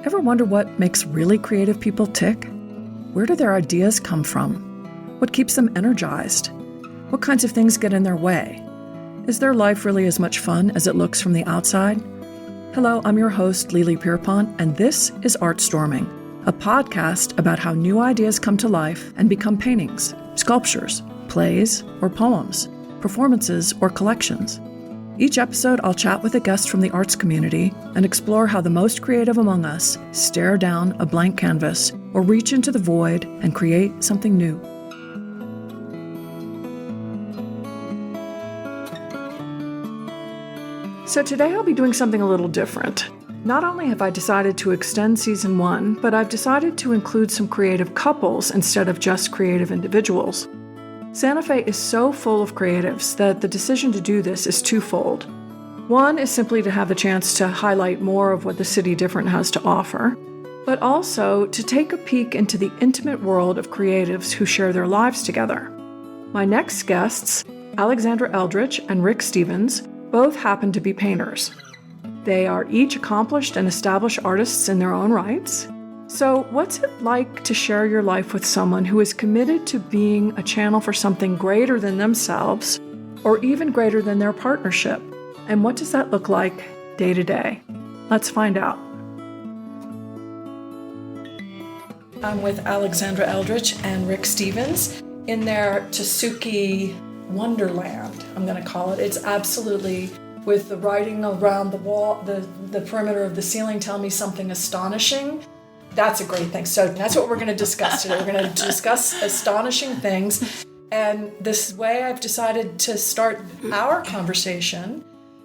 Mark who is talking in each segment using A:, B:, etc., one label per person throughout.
A: Ever wonder what makes really creative people tick? Where do their ideas come from? What keeps them energized? What kinds of things get in their way? Is their life really as much fun as it looks from the outside? Hello, I'm your host, Lily Pierpont, and this is ArtStorming, a podcast about how new ideas come to life and become paintings, sculptures, plays, or poems, performances, or collections. Each episode, I'll chat with a guest from the arts community and explore how the most creative among us stare down a blank canvas or reach into the void and create something new. So today I'll be doing something a little different. Not only have I decided to extend season 1, but I've decided to include some creative couples instead of just creative individuals. Santa Fe is so full of creatives that the decision to do this is twofold. One is simply to have a chance to highlight more of what the City Different has to offer, but also to take a peek into the intimate world of creatives who share their lives together. My next guests, Alexandra Eldridge and Rick Stevens, both happen to be painters. They are each accomplished and established artists in their own rights. So what's it like to share your life with someone who is committed to being a channel for something greater than themselves, or even greater than their partnership? And what does that look like day to day? Let's find out. I'm with Alexandra Eldridge and Rick Stevens in their Tasuki Wonderland, I'm going to call it. It's absolutely, with the writing around the wall, the perimeter of the ceiling, tell me something astonishing. That's a great thing. So that's what we're going to discuss today. We're going to discuss astonishing things. And this way I've decided to start our conversation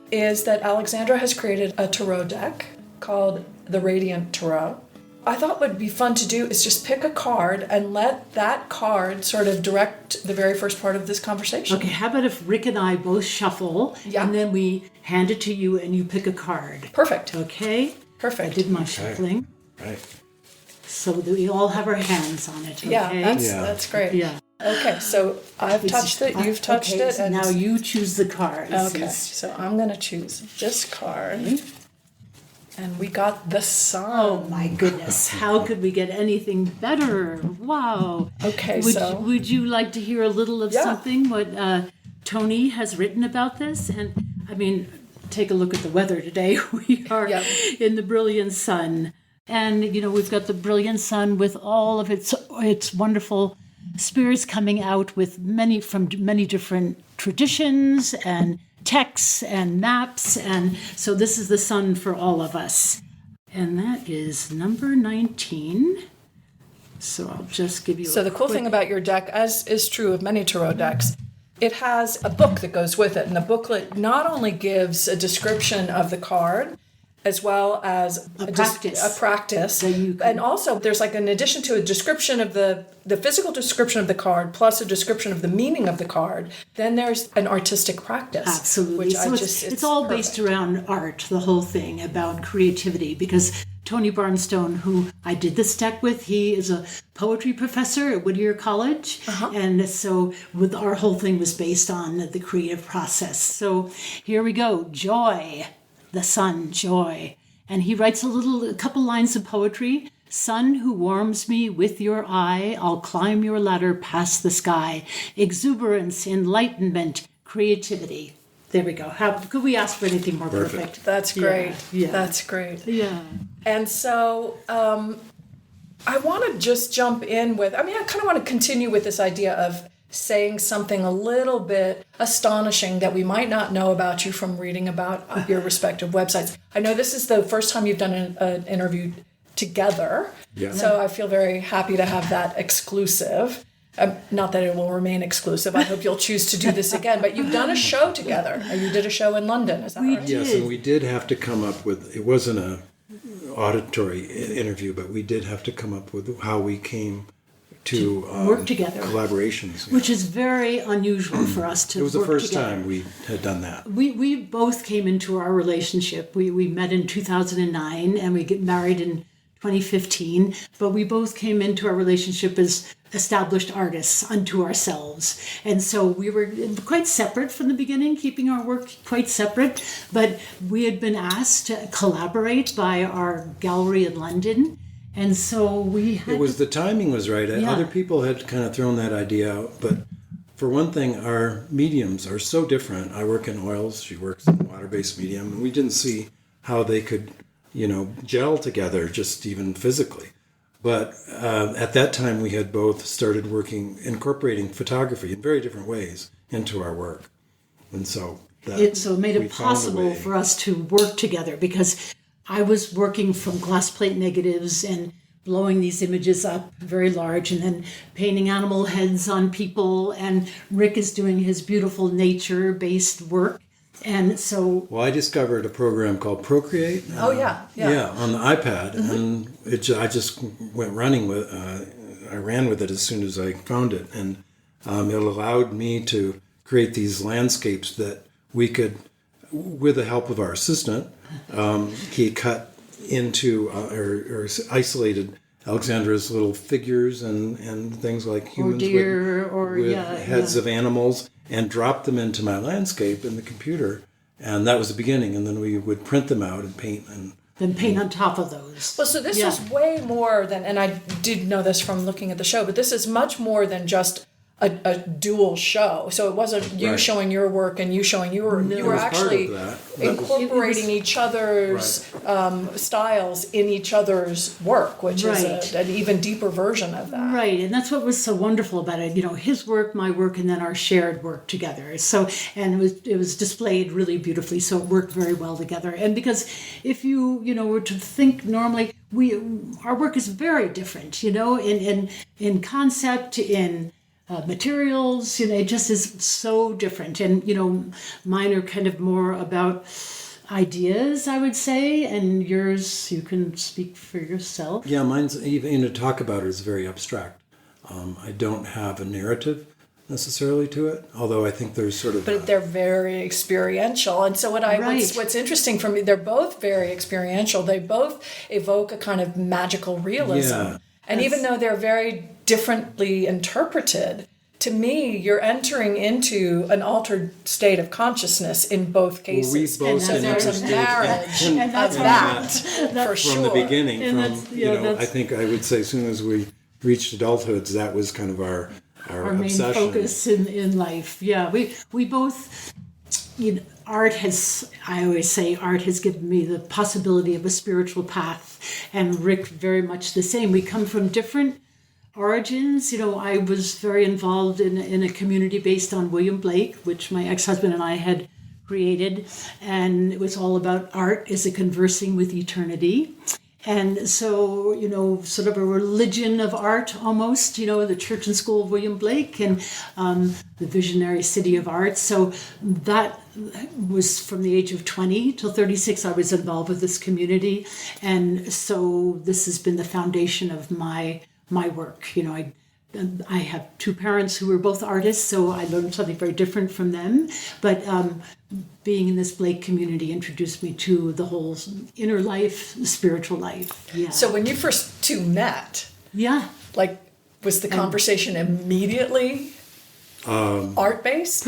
A: is that Alexandra has created a tarot deck called the Radiant Tarot. I thought what would be fun to do is just pick a card and let that card sort of direct the very first part of this conversation.
B: Okay, how about if Rick and I both shuffle, and then we hand it to you and you pick a card.
A: Perfect.
B: Okay?
A: Perfect.
B: I did my shuffling.
C: Right.
B: So that we all have our hands on it, okay?
A: Yeah, that's great.
B: Yeah.
A: Okay, so I've touched it, you've touched it.
B: So
A: and
B: now you choose the card.
A: Okay, so I'm going to choose this card. And we got the sun.
B: Oh my goodness, how could we get anything better? Wow.
A: Okay,
B: would you like to hear a little of something, what Tony has written about this? And I mean, take a look at the weather today. We are in the brilliant sun. And, you know, we've got the brilliant sun with all of its wonderful spirits coming out with many different traditions and texts and maps. And so this is the sun for all of us. And that is number 19. So I'll just give you
A: So the cool thing about your deck, as is true of many tarot decks, it has a book that goes with it. And the booklet not only gives a description of the card, as well as a practice. And also there's like an addition to a description of the physical description of the card plus a description of the meaning of the card, then there's an artistic practice.
B: Absolutely. It's all perfect. Based around art, the whole thing about creativity, because Tony Barnstone, who I did this deck with, he is a poetry professor at Whittier College. And so our whole thing was based on the creative process. So here we go. Joy. The sun, joy. And he writes a couple lines of poetry. Sun who warms me with your eye, I'll climb your ladder past the sky. Exuberance, enlightenment, creativity. There we go. How could we ask for anything more perfect?
A: That's great.
B: Yeah.
A: That's great.
B: Yeah.
A: And so I want to just jump in with, I kind of want to continue with this idea of saying something a little bit astonishing that we might not know about you from reading about your respective websites. I know this is the first time you've done an interview together, so I feel very happy to have that exclusive. Not that it will remain exclusive. I hope you'll choose to do this again. But you've done a show together. You did a show in London, is that right?
C: Yes, and we did have to come up with, it wasn't an auditory interview, but we did have to come up with how we came to
B: work together,
C: collaborations,
B: which is very unusual for us to.
C: It was the first
B: together.
C: time we had done that.
B: We both came into our relationship. We met in 2009 and we get married in 2015, but we both came into our relationship as established artists unto ourselves. And so we were quite separate from the beginning, keeping our work quite separate, but we had been asked to collaborate by our gallery in London. And so we had...
C: The timing was right. Yeah. Other people had kind of thrown that idea out, but for one thing, our mediums are so different. I work in oils, she works in water-based medium, and we didn't see how they could, gel together, just even physically. But at that time, we had both started incorporating photography in very different ways into our work. And so
B: it made it possible for us to work together, because I was working from glass plate negatives and blowing these images up very large and then painting animal heads on people. And Rick is doing his beautiful nature-based work. And so...
C: Well, I discovered a program called Procreate.
A: Yeah,
C: on the iPad. Mm-hmm. And I just went running with I ran with it as soon as I found it. And it allowed me to create these landscapes that we could, with the help of our assistant, he cut into or isolated Alexandra's little figures and things like humans with heads of animals, and dropped them into my landscape in the computer. And that was the beginning. And then we would print them out and paint. And
B: then paint on top of those.
A: Well, so this is way more than, and I did know this from looking at the show, but this is much more than just a dual show. So it wasn't you showing your work and you showing your. You were actually incorporating each other's styles in each other's work, which is an even deeper version of that.
B: Right, and that's what was so wonderful about it. His work, my work, and then our shared work together. So, and it was displayed really beautifully. So it worked very well together. And because if you were to think normally, our work is very different. In concept, in materials, it just is so different. And, mine are kind of more about ideas, I would say, and yours, you can speak for yourself.
C: Yeah, mine's, even to talk about it, is very abstract. I don't have a narrative necessarily to it, although I think there's sort of...
A: But they're very experiential. And so what's interesting for me, they're both very experiential. They both evoke a kind of magical realism. Yeah. And even though they're very differently interpreted, to me, you're entering into an altered state of consciousness in both cases.
C: Well, we've both been
A: there's a marriage of that, for sure.
C: From the beginning, I think I would say as soon as we reached adulthood, that was kind of our
B: main
C: obsession.
B: Focus in life. Yeah, we both... art has, I always say, art has given me the possibility of a spiritual path, and Rick very much the same. We come from different origins. I was very involved in a community based on William Blake, which my ex-husband and I had created, and it was all about art as a conversing with eternity. And so, sort of a religion of art almost, the Church and School of William Blake and the visionary city of art. So that was from the age of 20 till 36, I was involved with this community. And so this has been the foundation of my work. I have two parents who were both artists, so I learned something very different from them. But being in this Blake community introduced me to the whole inner life, spiritual life. Yeah.
A: So when you first two met, was the conversation immediately art-based?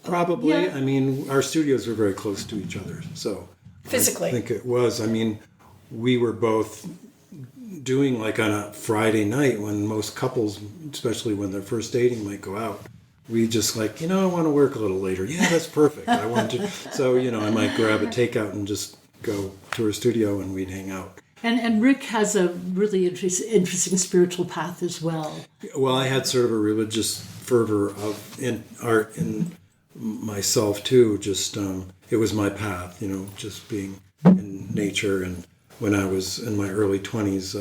C: Probably. Yeah. I mean, our studios were very close to each other, so
A: physically,
C: I think it was. I mean, we were both doing like on a Friday night when most couples, especially when they're first dating, might go out. We just I want to work a little later. Yeah, that's perfect. I want to. So, I might grab a takeout and just go to her studio and we'd hang out.
B: And Rick has a really interesting spiritual path as well.
C: Well, I had sort of a religious fervor in art in myself too. Just it was my path, just being in nature. And when I was in my early 20s,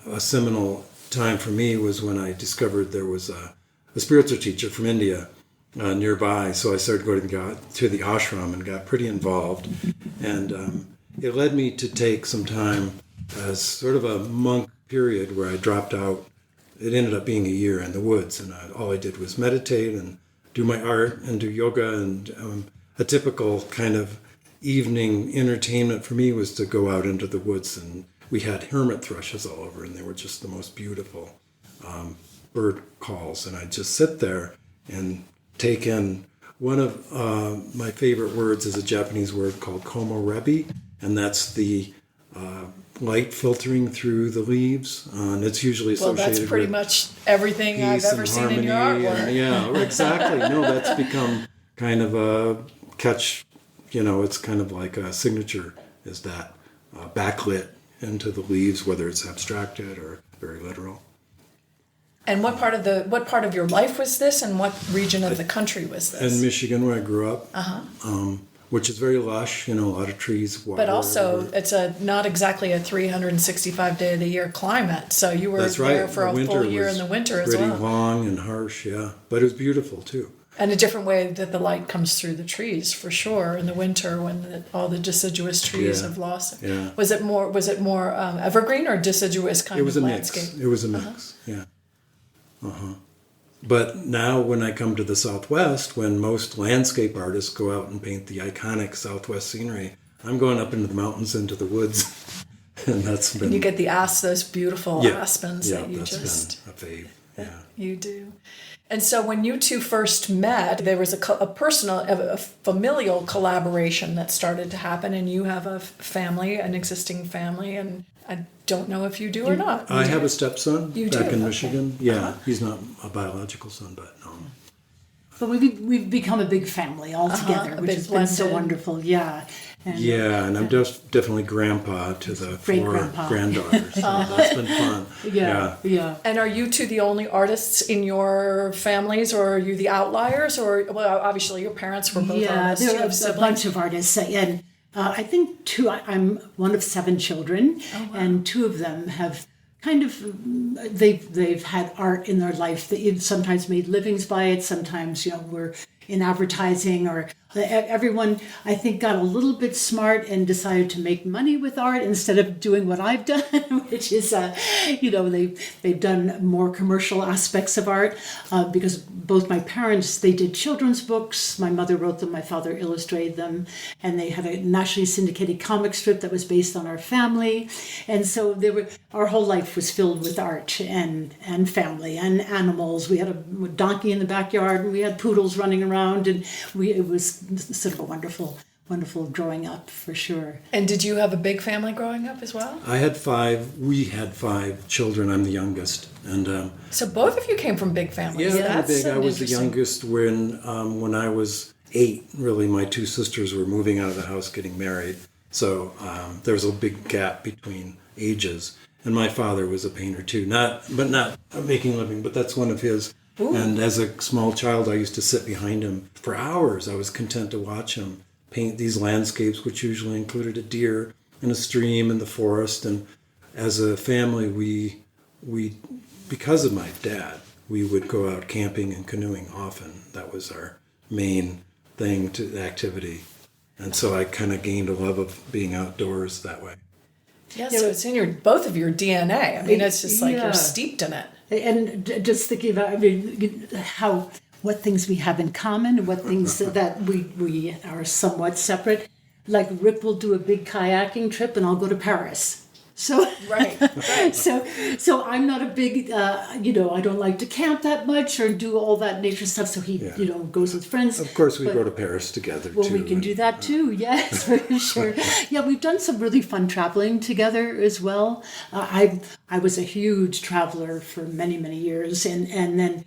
C: a seminal time for me was when I discovered there was a spiritual teacher from India nearby. So I started going to the ashram and got pretty involved. And it led me to take some time as sort of a monk period where I dropped out. It ended up being a year in the woods, and all I did was meditate and do my art and do yoga. And a typical kind of evening entertainment for me was to go out into the woods and we had hermit thrushes all over, and they were just the most beautiful bird calls. And I'd just sit there and take in one of my favorite words is a Japanese word called komorebi, and that's the light filtering through the leaves, and it's usually associated with
A: that's pretty much everything I've ever seen in your artwork.
C: Yeah, exactly. No, that's become kind of a catch, it's kind of like a signature, is that backlit into the leaves, whether it's abstracted or very literal.
A: And what part of your life was this, and what region of the country was this?
C: In Michigan, where I grew up. Which is very lush, a lot of trees, water.
A: But also, it's not exactly a 365 day of the year climate. So you were there for a full year in the winter as well.
C: Pretty long and harsh, yeah. But it was beautiful too.
A: And a different way that the light comes through the trees, for sure, in the winter when all the deciduous trees have lost.
C: Yeah.
A: Was it more evergreen or deciduous kind of landscape?
C: It was a mix. Yeah. But now when I come to the Southwest, when most landscape artists go out and paint the iconic Southwest scenery, I'm going up into the mountains, into the woods. And that's been...
A: And you get those beautiful aspens that you
C: just... Yeah, that's been a fave. Yeah.
A: You do. And so when you two first met, there was a familial collaboration that started to happen, and you have an existing family, and I don't know if you do or not.
C: I have a stepson back in Michigan.
A: Okay.
C: Yeah, he's not a biological son, but no.
B: But we've become a big family all together, which has been so wonderful. Yeah. And I'm just definitely grandpa to the 4 granddaughters. So that's been fun. Yeah.
A: And are you two the only artists in your families, or are you the outliers? Or, well, obviously your parents were both artists.
B: Yeah, there are a bunch of artists. And I think 2, I'm one of 7 children, and 2 of them have kind of, they've had art in their life. They sometimes made livings by it, sometimes, were in advertising, or everyone, I think, got a little bit smart and decided to make money with art instead of doing what I've done, which is, they've done more commercial aspects of art, because both my parents, they did children's books. My mother wrote them, my father illustrated them, and they had a nationally syndicated comic strip that was based on our family. And so our whole life was filled with art and family and animals. We had a donkey in the backyard, and we had poodles running around, and it was sort of a wonderful growing up, for sure.
A: And did you have a big family growing up as well?
C: I had 5. We had 5 children. I'm the youngest, and
A: so both of you came from big families.
C: Yeah, that's big. I was the youngest when I was 8. Really, my 2 sisters were moving out of the house, getting married. So there was a big gap between ages. And my father was a painter too, not making a living, but that's one of his. Ooh. And as a small child, I used to sit behind him for hours. I was content to watch him paint these landscapes, which usually included a deer and a stream in the forest. And as a family, we because of my dad, we would go out camping and canoeing often. That was our main activity. And so I kind of gained a love of being outdoors that way.
A: Yeah, so it's in both of your DNA. I mean, it's just like you're steeped in it.
B: And just thinking about, what things we have in common and what things that we are somewhat separate. Like Rick will do a big kayaking trip, and I'll go to Paris. So
A: right.
B: So I'm not a big, I don't like to camp that much or do all that nature stuff. So he, goes with friends.
C: Of course, we go to Paris together,
B: too. Well, we can do that, too. Yes, for sure. Yeah, we've done some really fun traveling together as well. I was a huge traveler for many, many years. And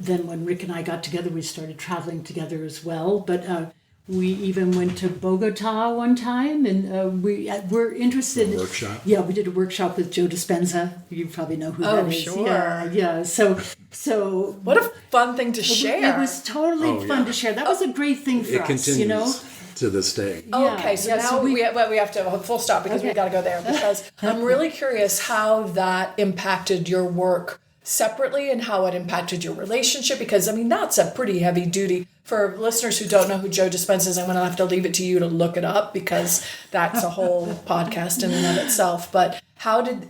B: then when Rick and I got together, we started traveling together as well. But we even went to Bogota one time, and we're interested.
C: A workshop?
B: Yeah, we did a workshop with Joe Dispenza. You probably know who that is.
A: Oh, sure.
B: Yeah. So
A: what a fun thing to share.
B: It was totally fun to share. That was a great thing for us.
C: It continues to this day.
A: Okay, so now we have to have a full stop because we got to go there, because I'm really curious how that impacted your work separately and how it impacted your relationship, because that's a pretty heavy duty. For listeners who don't know who Joe Dispenza is, I'm going to have to leave it to you to look it up, because that's a whole podcast in and of itself. But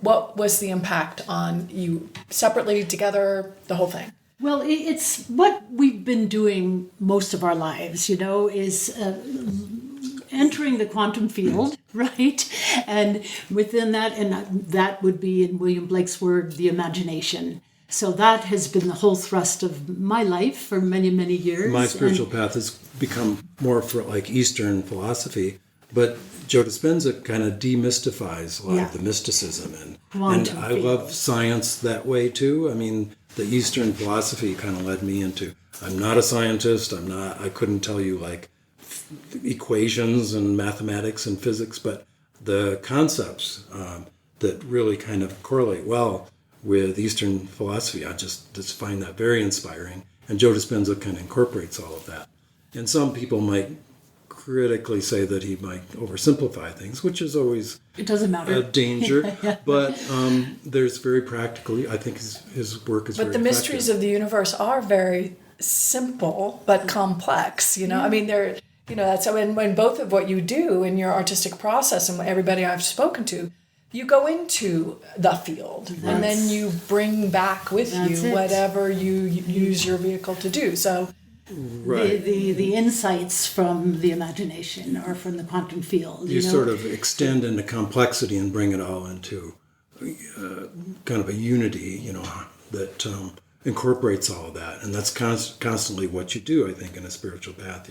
A: what was the impact on you separately, together, the whole thing?
B: Well, it's what we've been doing most of our lives, is entering the quantum field, right? And within that, and that would be, in William Blake's word, the imagination. So that has been the whole thrust of my life for many, many years.
C: My spiritual path has become more for like Eastern philosophy, but Joe Dispenza kind of demystifies a lot of the mysticism, and I love science that way too. I mean, the Eastern philosophy kind of led me into, I'm not a scientist, I couldn't tell you like equations and mathematics and physics, but the concepts that really kind of correlate well with Eastern philosophy, I just find that very inspiring. And Joe Dispenza kind of incorporates all of that. And some people might critically say that he might oversimplify things, which is always
B: it doesn't matter.
C: A danger. But there's very practically, I think his work is very
D: But the mysteries of the universe are very simple but complex. I mean, they're that's when both of what you do in your artistic process and everybody I've spoken to, you go into the field and then you bring back with you whatever you use your vehicle to do. So
B: the insights from the imagination or from the quantum field.
C: You sort of extend into complexity and bring it all into kind of a unity, that incorporates all of that. And that's constantly what you do, I think, in a spiritual path.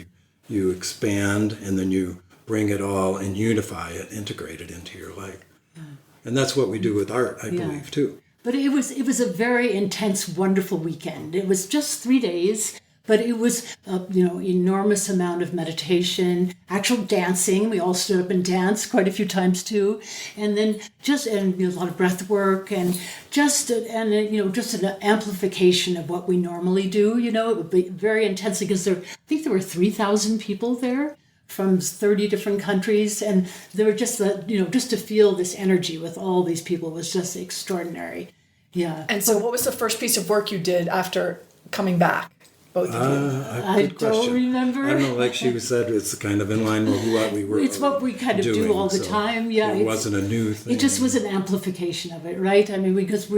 C: You expand and then you bring it all and unify it, integrate it into your life. Yeah. And that's what we do with art, I believe, too.
B: But it was a very intense, wonderful weekend. It was just 3 days, but it was enormous amount of meditation, actual dancing. We all stood up and danced quite a few times too, and then a lot of breath work and just an amplification of what we normally do. It would be very intense because I think there were 3,000 people there from 30 different countries, and they were just just to feel this energy with all these people was just extraordinary. Yeah.
D: And so, what was the first piece of work you did after coming back? Both of you.
B: I don't remember.
C: I don't know, like she said, it's kind of in line with what we were.
B: It's what we kind of do all the time. Yeah,
C: it wasn't a new thing.
B: It just was an amplification of it, right? I mean, because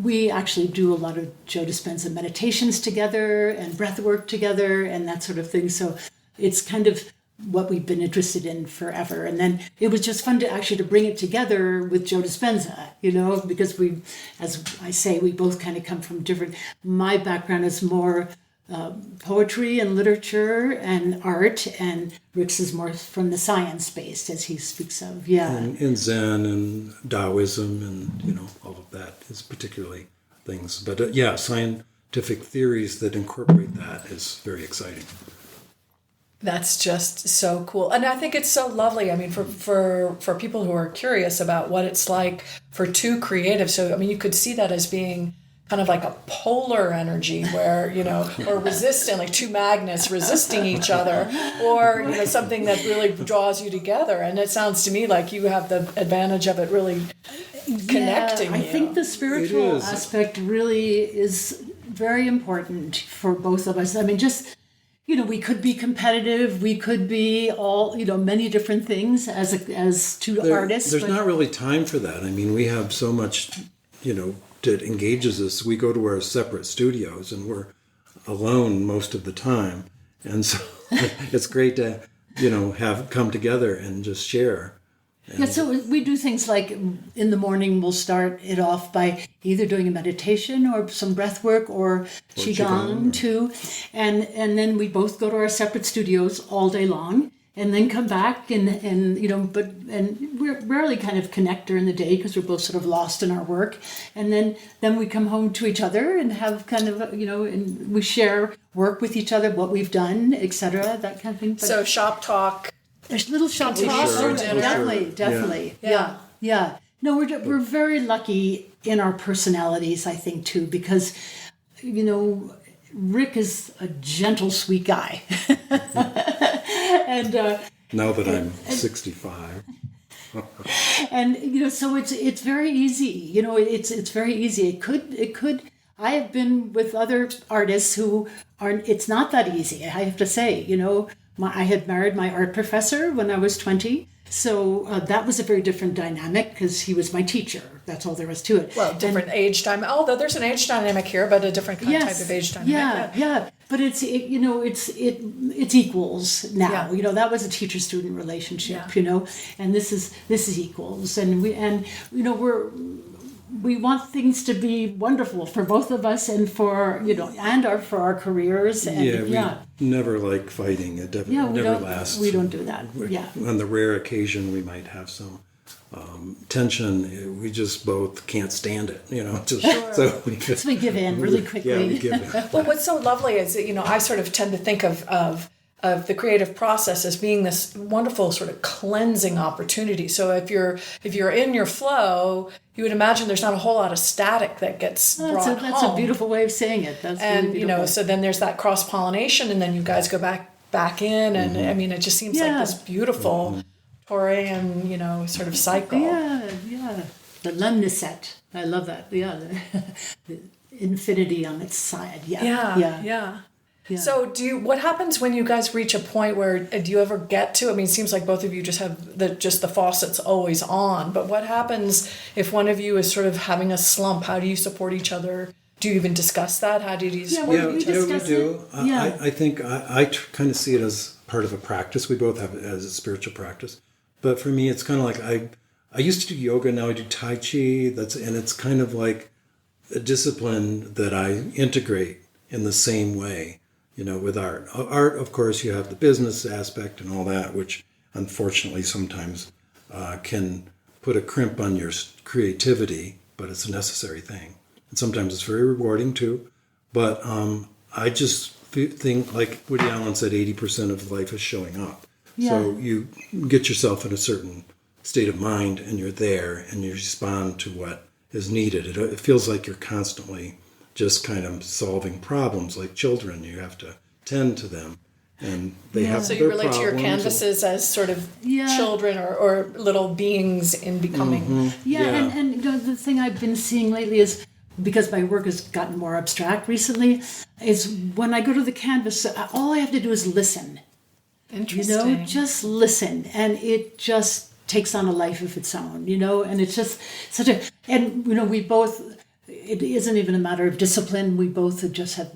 B: we actually do a lot of Joe Dispenza meditations together and breath work together and that sort of thing. So it's kind of what we've been interested in forever. And then it was just fun to bring it together with Joe Dispenza, because we, as I say, we both kind of come from different. My background is more poetry and literature and art, and Rick's is more from the science based, as he speaks of. Yeah,
C: and Zen and Taoism and all of that is particularly things. But scientific theories that incorporate that is very exciting.
D: That's just so cool. And I think it's so lovely. I mean, for people who are curious about what it's like for two creatives. So, I mean, you could see that as being kind of like a polar energy where, or resistant, like two magnets resisting each other, or, something that really draws you together. And it sounds to me like you have the advantage of it really connecting
B: I think the spiritual aspect really is very important for both of us. I mean, just... we could be competitive. We could be all, many different things as two artists.
C: There's not really time for that. I mean, we have so much, that engages us. We go to our separate studios and we're alone most of the time. And so it's great to, have come together and just share.
B: So we do things like in the morning we'll start it off by either doing a meditation or some breath work or qigong too, and then we both go to our separate studios all day long, and then come back and we're rarely kind of connect during the day because we're both sort of lost in our work, and then we come home to each other and have kind of and we share work with each other, what we've done, etc., that kind of thing. But,
D: so shop talk.
B: There's little shop talk. Definitely. Yeah. No, we're very lucky in our personalities, I think, too, because, Rick is a gentle, sweet guy. And
C: now that I'm 65.
B: And, so it's very easy. It's very easy. It could. I have been with other artists who aren't. It's not that easy. I have to say. I had married my art professor when I was 20, So that was a very different dynamic because he was my teacher. That's all there was to it.
D: Well, different age dynamic. Although there's an age dynamic here, but a different type of age dynamic.
B: Yeah. But it's equals now.
D: Yeah.
B: That was a teacher-student relationship. And this is equals, and we want things to be wonderful for both of us and for for our careers. And,
C: we never like fighting. It definitely never lasts.
B: We don't do that.
C: On the rare occasion we might have some tension, we just both can't stand it. So
B: we give in really quickly.
C: Yeah, we give in.
D: Well, what's so lovely is that I sort of tend to think of the creative process as being this wonderful sort of cleansing opportunity. So if you're in your flow, you would imagine there's not a whole lot of static that gets brought home.
B: That's a beautiful way of saying it. That's
D: and
B: really beautiful.
D: So then there's that cross pollination, and then you guys go back in, and I mean, it just seems like this beautiful Taurian, sort of cycle.
B: Yeah. The lemniscent. I love that. Yeah, the infinity on its side. Yeah.
D: So what happens when you guys reach a point where, do you ever get to, I mean, it seems like both of you just have the faucet's always on, but what happens if one of you is sort of having a slump? How do you support each other? Do you even discuss that? How do you support each other?
C: We do. I think I kind of see it as part of a practice. We both have it as a spiritual practice. But for me, it's kind of like I used to do yoga, now I do Tai Chi. And it's kind of like a discipline that I integrate in the same way. With art. Art, of course, you have the business aspect and all that, which unfortunately sometimes can put a crimp on your creativity, but it's a necessary thing. And sometimes it's very rewarding too. But I just think, like Woody Allen said, 80% of life is showing up. Yeah. So you get yourself in a certain state of mind and you're there and you respond to what is needed. It feels like you're constantly just kind of solving problems like children. You have to tend to them, and they have
D: so
C: their
D: you relate to your
C: problems
D: canvases as sort of children or little beings in becoming.
C: Mm-hmm.
B: And the thing I've been seeing lately is, because my work has gotten more abstract recently, is when I go to the canvas, all I have to do is listen.
D: Interesting.
B: Just listen, and it just takes on a life of its own, and it's just such a, and we both, it isn't even a matter of discipline. We both just have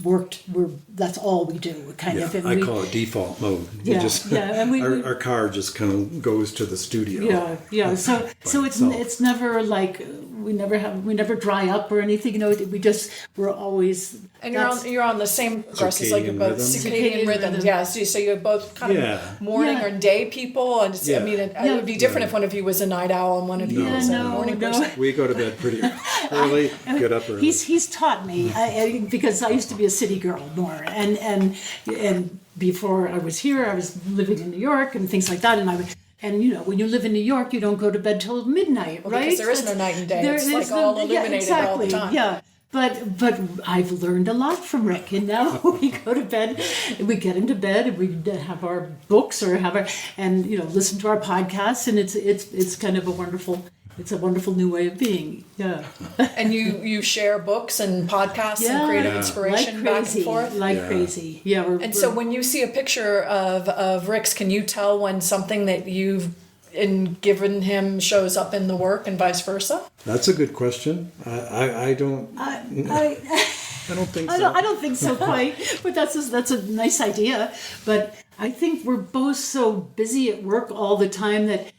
B: worked. That's all we do, kind of. And
C: I call it default mode. And our car just kind of goes to the studio.
B: Yeah. So it's never like we never dry up or anything. We're always.
D: And you're on the same progresses, like you're both circadian rhythms. Yeah. So you're both kind of morning or day people, and I mean, it would be different if one of you was a night owl and one of you was a morning person.
C: We go to bed pretty early. Get up early.
B: He's taught me because I used to be a city girl more, and before I was here, I was living in New York and things like that, and when you live in New York, you don't go to bed till midnight, right?
D: Because there is no night and day. It's like all illuminated all the time.
B: Yeah. But I've learned a lot from Rick, and now we go to bed, we get into bed, and we have our books or listen to our podcasts, and it's kind of a wonderful new way of being. Yeah.
D: And you share books and podcasts and creative inspiration back and forth?
B: Crazy. Yeah.
D: So when you see a picture of Rick's, can you tell when something that you've given him shows up in the work and vice versa?
C: That's a good question. I don't think so.
B: I don't think so quite, but that's a nice idea. But I think we're both so busy at work all the time that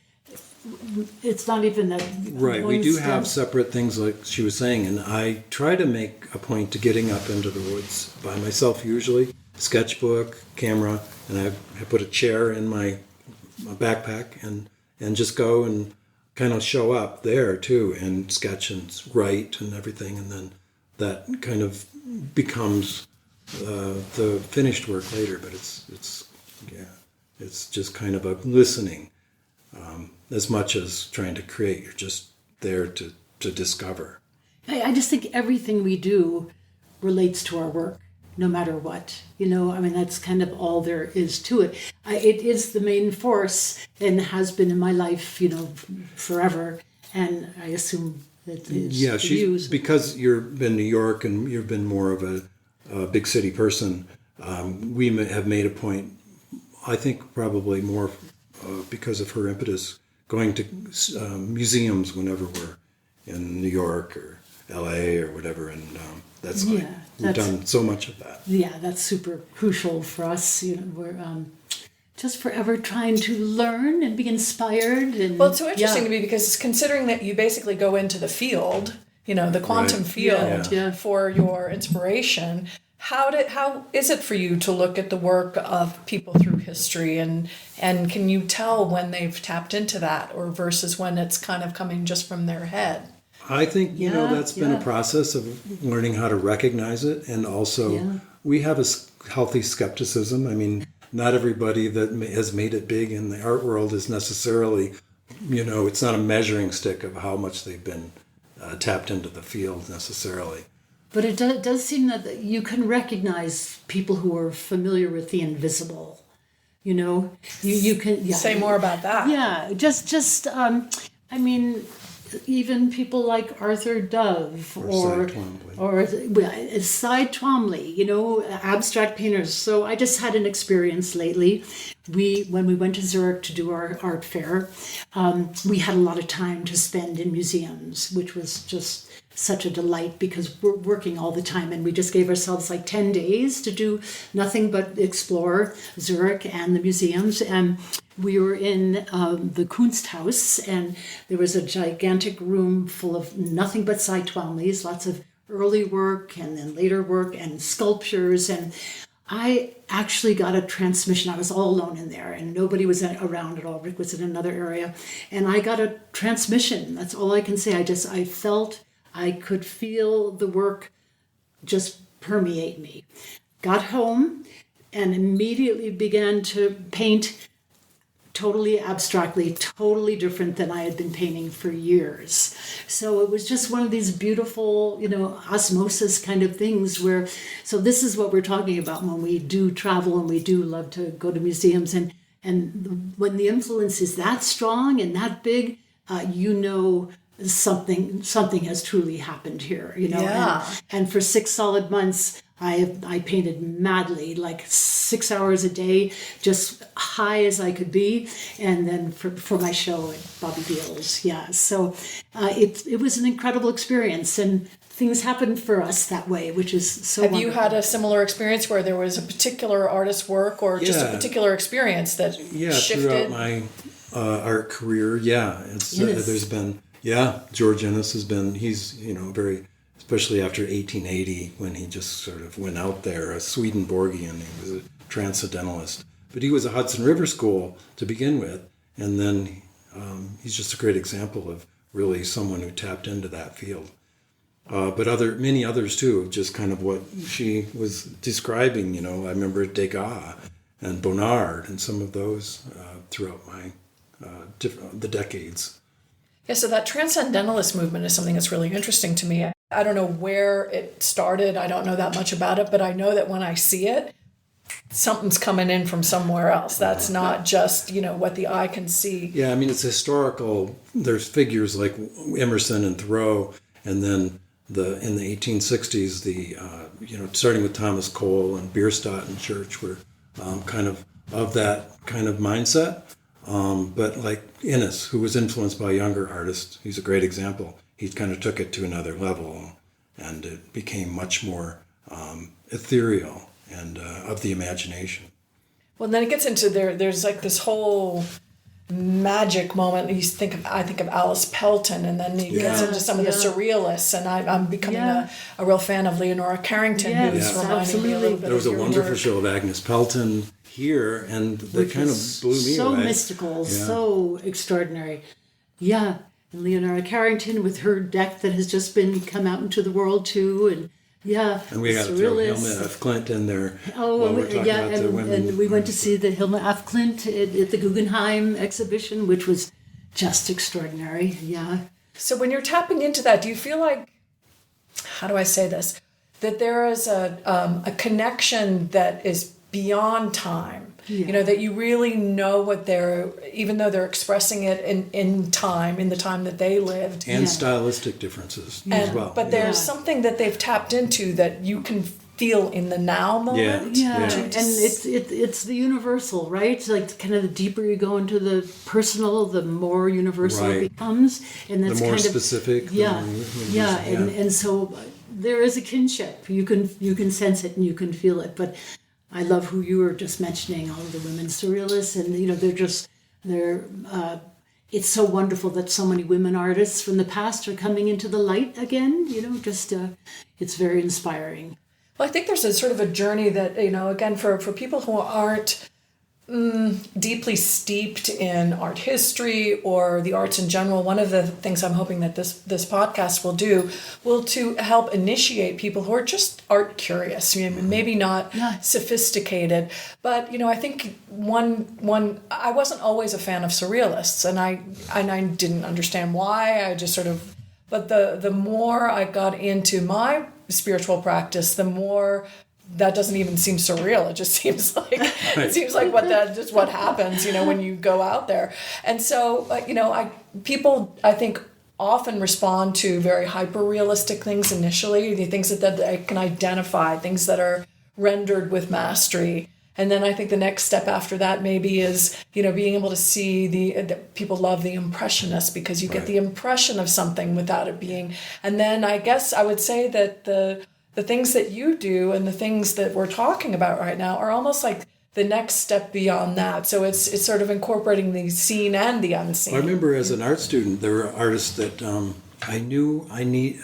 B: it's not even that.
C: Right. We do have separate things, like she was saying, and I try to make a point to getting up into the woods by myself usually. Sketchbook, camera, and I put a chair in my backpack and just go and kind of show up there too and sketch and write and everything, and then that kind of becomes the finished work later. But it's just kind of a listening as much as trying to create. You're just there to discover.
B: I just think everything we do relates to our work, no matter what. That's kind of all there is to it. It is the main force and has been in my life, forever. And I assume that it's
C: because you've been New York and you've been more of a big city person. We have made a point, I think probably more because of her impetus, going to museums whenever we're in New York or LA or whatever, and we've done so much of that.
B: Yeah, that's super crucial for us. We're just forever trying to learn and be inspired. And
D: well, it's so interesting to me because considering that you basically go into the field, the quantum field for your inspiration. How is it for you to look at the work of people through history and can you tell when they've tapped into that or versus when it's kind of coming just from their head?
C: I think, that's been a process of learning how to recognize it. And also we have a healthy skepticism. I mean, not everybody that has made it big in the art world is necessarily, it's not a measuring stick of how much they've been tapped into the field necessarily.
B: But it does seem that you can recognize people who are familiar with the invisible. You can
D: say more about that.
B: Yeah, just even people like Arthur Dove or Cy Twombly, abstract painters. So I just had an experience lately. When we went to Zurich to do our art fair, we had a lot of time to spend in museums, which was just such a delight because we're working all the time, and we just gave ourselves like 10 days to do nothing but explore Zurich and the museums. And we were in the Kunsthaus, and there was a gigantic room full of nothing but Cy Twombly's, lots of early work and then later work and sculptures. And I actually got a transmission. I was all alone in there and nobody was around at all. Rick was in another area. And I got a transmission. That's all I can say. I could feel the work just permeate me. Got home and immediately began to paint totally abstractly, totally different than I had been painting for years. So it was just one of these beautiful, osmosis kind of things so this is what we're talking about when we do travel and we do love to go to museums. And when the influence is that strong and that big, something has truly happened here, and for 6 solid months, I painted madly, like 6 hours a day, just high as I could be, and then for my show at Bobby Deal's, So it was an incredible experience, and things happened for us that way, which is so
D: Have
B: wonderful.
D: you had a similar experience where there was a particular artist's work or just a particular experience that shifted?
C: Throughout my art career, there's been... George Ennis he's, very, especially after 1880 when he just sort of went out there, a Swedenborgian, he was a transcendentalist. But he was a Hudson River School to begin with, and then he's just a great example of really someone who tapped into that field. But many others too, just kind of what she was describing, I remember Degas and Bonnard and some of those throughout my the decades.
D: Yeah, so that transcendentalist movement is something that's really interesting to me. I don't know where it started. I don't know that much about it, but I know that when I see it, something's coming in from somewhere else. That's not just, what the eye can see.
C: Yeah, I mean, it's historical. There's figures like Emerson and Thoreau, and then in the 1860s, starting with Thomas Cole and Bierstadt and Church were kind of that kind of mindset. But like Ennis, who was influenced by younger artists, he's a great example. He kind of took it to another level, and it became much more ethereal and of the imagination.
D: Well, then it gets into there's like this whole magic moment. I think of Alice Pelton, and then he gets into some of the surrealists, and I'm becoming a real fan of Leonora Carrington, who's reminding me a little bit.
C: There was a wonderful show of Agnes Pelton here, and that kind of blew me away.
B: So mystical, so extraordinary. Yeah, and Leonora Carrington with her deck that has just come out into the world too, and
C: and we got to throw Hilma F. Clint in there.
B: Oh, and we went to see the Hilma F. Clint at the Guggenheim exhibition, which was just extraordinary. Yeah.
D: So when you're tapping into that, do you feel like, how do I say this, that there is a connection that is beyond time? That you really know what even though they're expressing it in time, in the time that they lived.
C: And stylistic differences as well.
D: But there's something that they've tapped into that you can feel in the now moment.
B: And it's the universal, right? It's like kind of the deeper you go into the personal, the more universal it becomes, and that's
C: the more
B: kind of
C: specific.
B: And so there is a kinship. You can sense it and you can feel it. But I love who you were just mentioning, all of the women surrealists, and it's so wonderful that so many women artists from the past are coming into the light again. It's very inspiring.
D: Well, I think there's a sort of a journey that, again, for people who aren't deeply steeped in art history or the arts in general, one of the things I'm hoping that this podcast will to help initiate people who are just art curious, maybe not sophisticated, but I think one I wasn't always a fan of surrealists, and I didn't understand why. I just but the more I got into my spiritual practice, the more that doesn't even seem surreal. It just seems like what happens, when you go out there. And so, people, I think, often respond to very hyper realistic things initially, the things that they can identify, things that are rendered with mastery. And then I think the next step after that maybe is, being able to see the people love the impressionists, because you get the impression of something without it being. And then I guess I would say that the things that you do and the things that we're talking about right now are almost like the next step beyond that. So it's sort of incorporating the seen and the unseen.
C: I remember as an art student, there were artists that I knew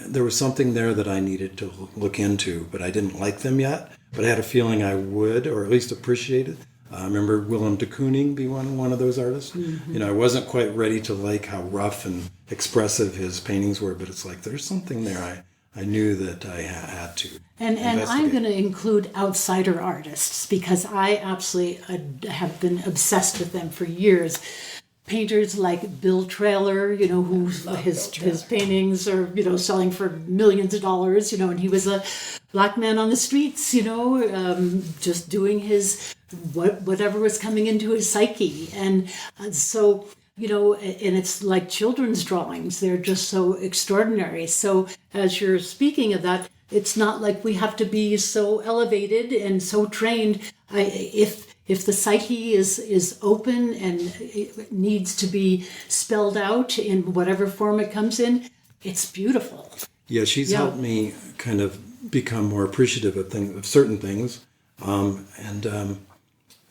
C: there was something there that I needed to look into, but I didn't like them yet. But I had a feeling I would, or at least appreciate it. I remember Willem de Kooning being one of those artists. Mm-hmm. I wasn't quite ready to like how rough and expressive his paintings were, but it's like there's something there I knew that I had to.
B: And I'm going to include outsider artists, because I absolutely have been obsessed with them for years. Painters like Bill Traylor, who his paintings are, selling for millions of dollars, and he was a black man on the streets, just doing his whatever was coming into his psyche. And so, and it's like children's drawings. They're just so extraordinary. So as you're speaking of that, it's not like we have to be so elevated and so trained. If the psyche is open and it needs to be spelled out in whatever form it comes in, it's beautiful.
C: Yeah, she's helped me kind of become more appreciative of certain things, and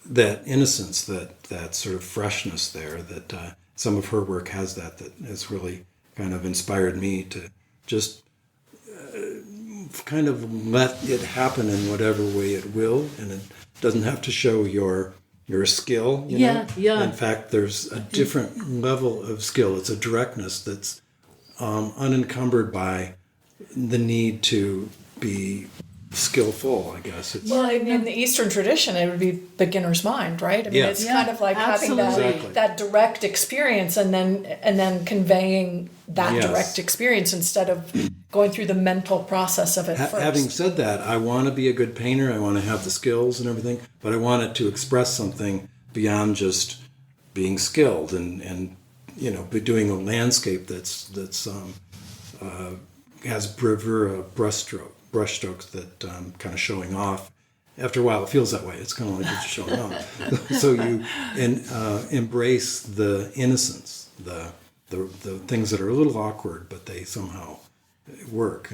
C: that innocence, that sort of freshness there, that some of her work has that has really kind of inspired me to just kind of let it happen in whatever way it will, and it doesn't have to show your skill, know? Yeah. In fact, there's a different level of skill. It's a directness that's unencumbered by the need to be skillful, I guess.
D: Well, in the Eastern tradition, it would be beginner's mind, right? I mean, it's kind of like having that direct experience and then conveying that direct experience instead of going through the mental process of it first.
C: Having said that, I want to be a good painter. I want to have the skills and everything, but I want it to express something beyond just being skilled and be doing a landscape that's has bravura brushstrokes that kind of showing off. After a while, it feels that way. It's kind of like it's showing off. So you embrace the innocence, the things that are a little awkward, but they somehow work.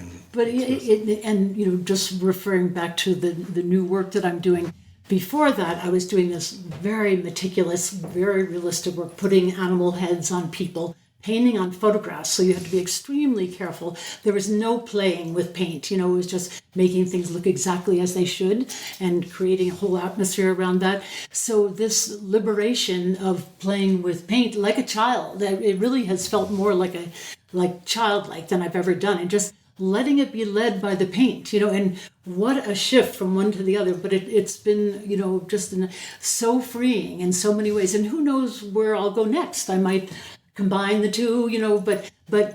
B: Just referring back to the new work that I'm doing. Before that, I was doing this very meticulous, very realistic work, putting animal heads on people, painting on photographs, so you had to be extremely careful. There was no playing with paint, it was just making things look exactly as they should and creating a whole atmosphere around that. So this liberation of playing with paint like a child, it really has felt more like childlike than I've ever done, and just letting it be led by the paint, and what a shift from one to the other. But it's been, just so freeing in so many ways. And who knows where I'll go next? I might combine the two, but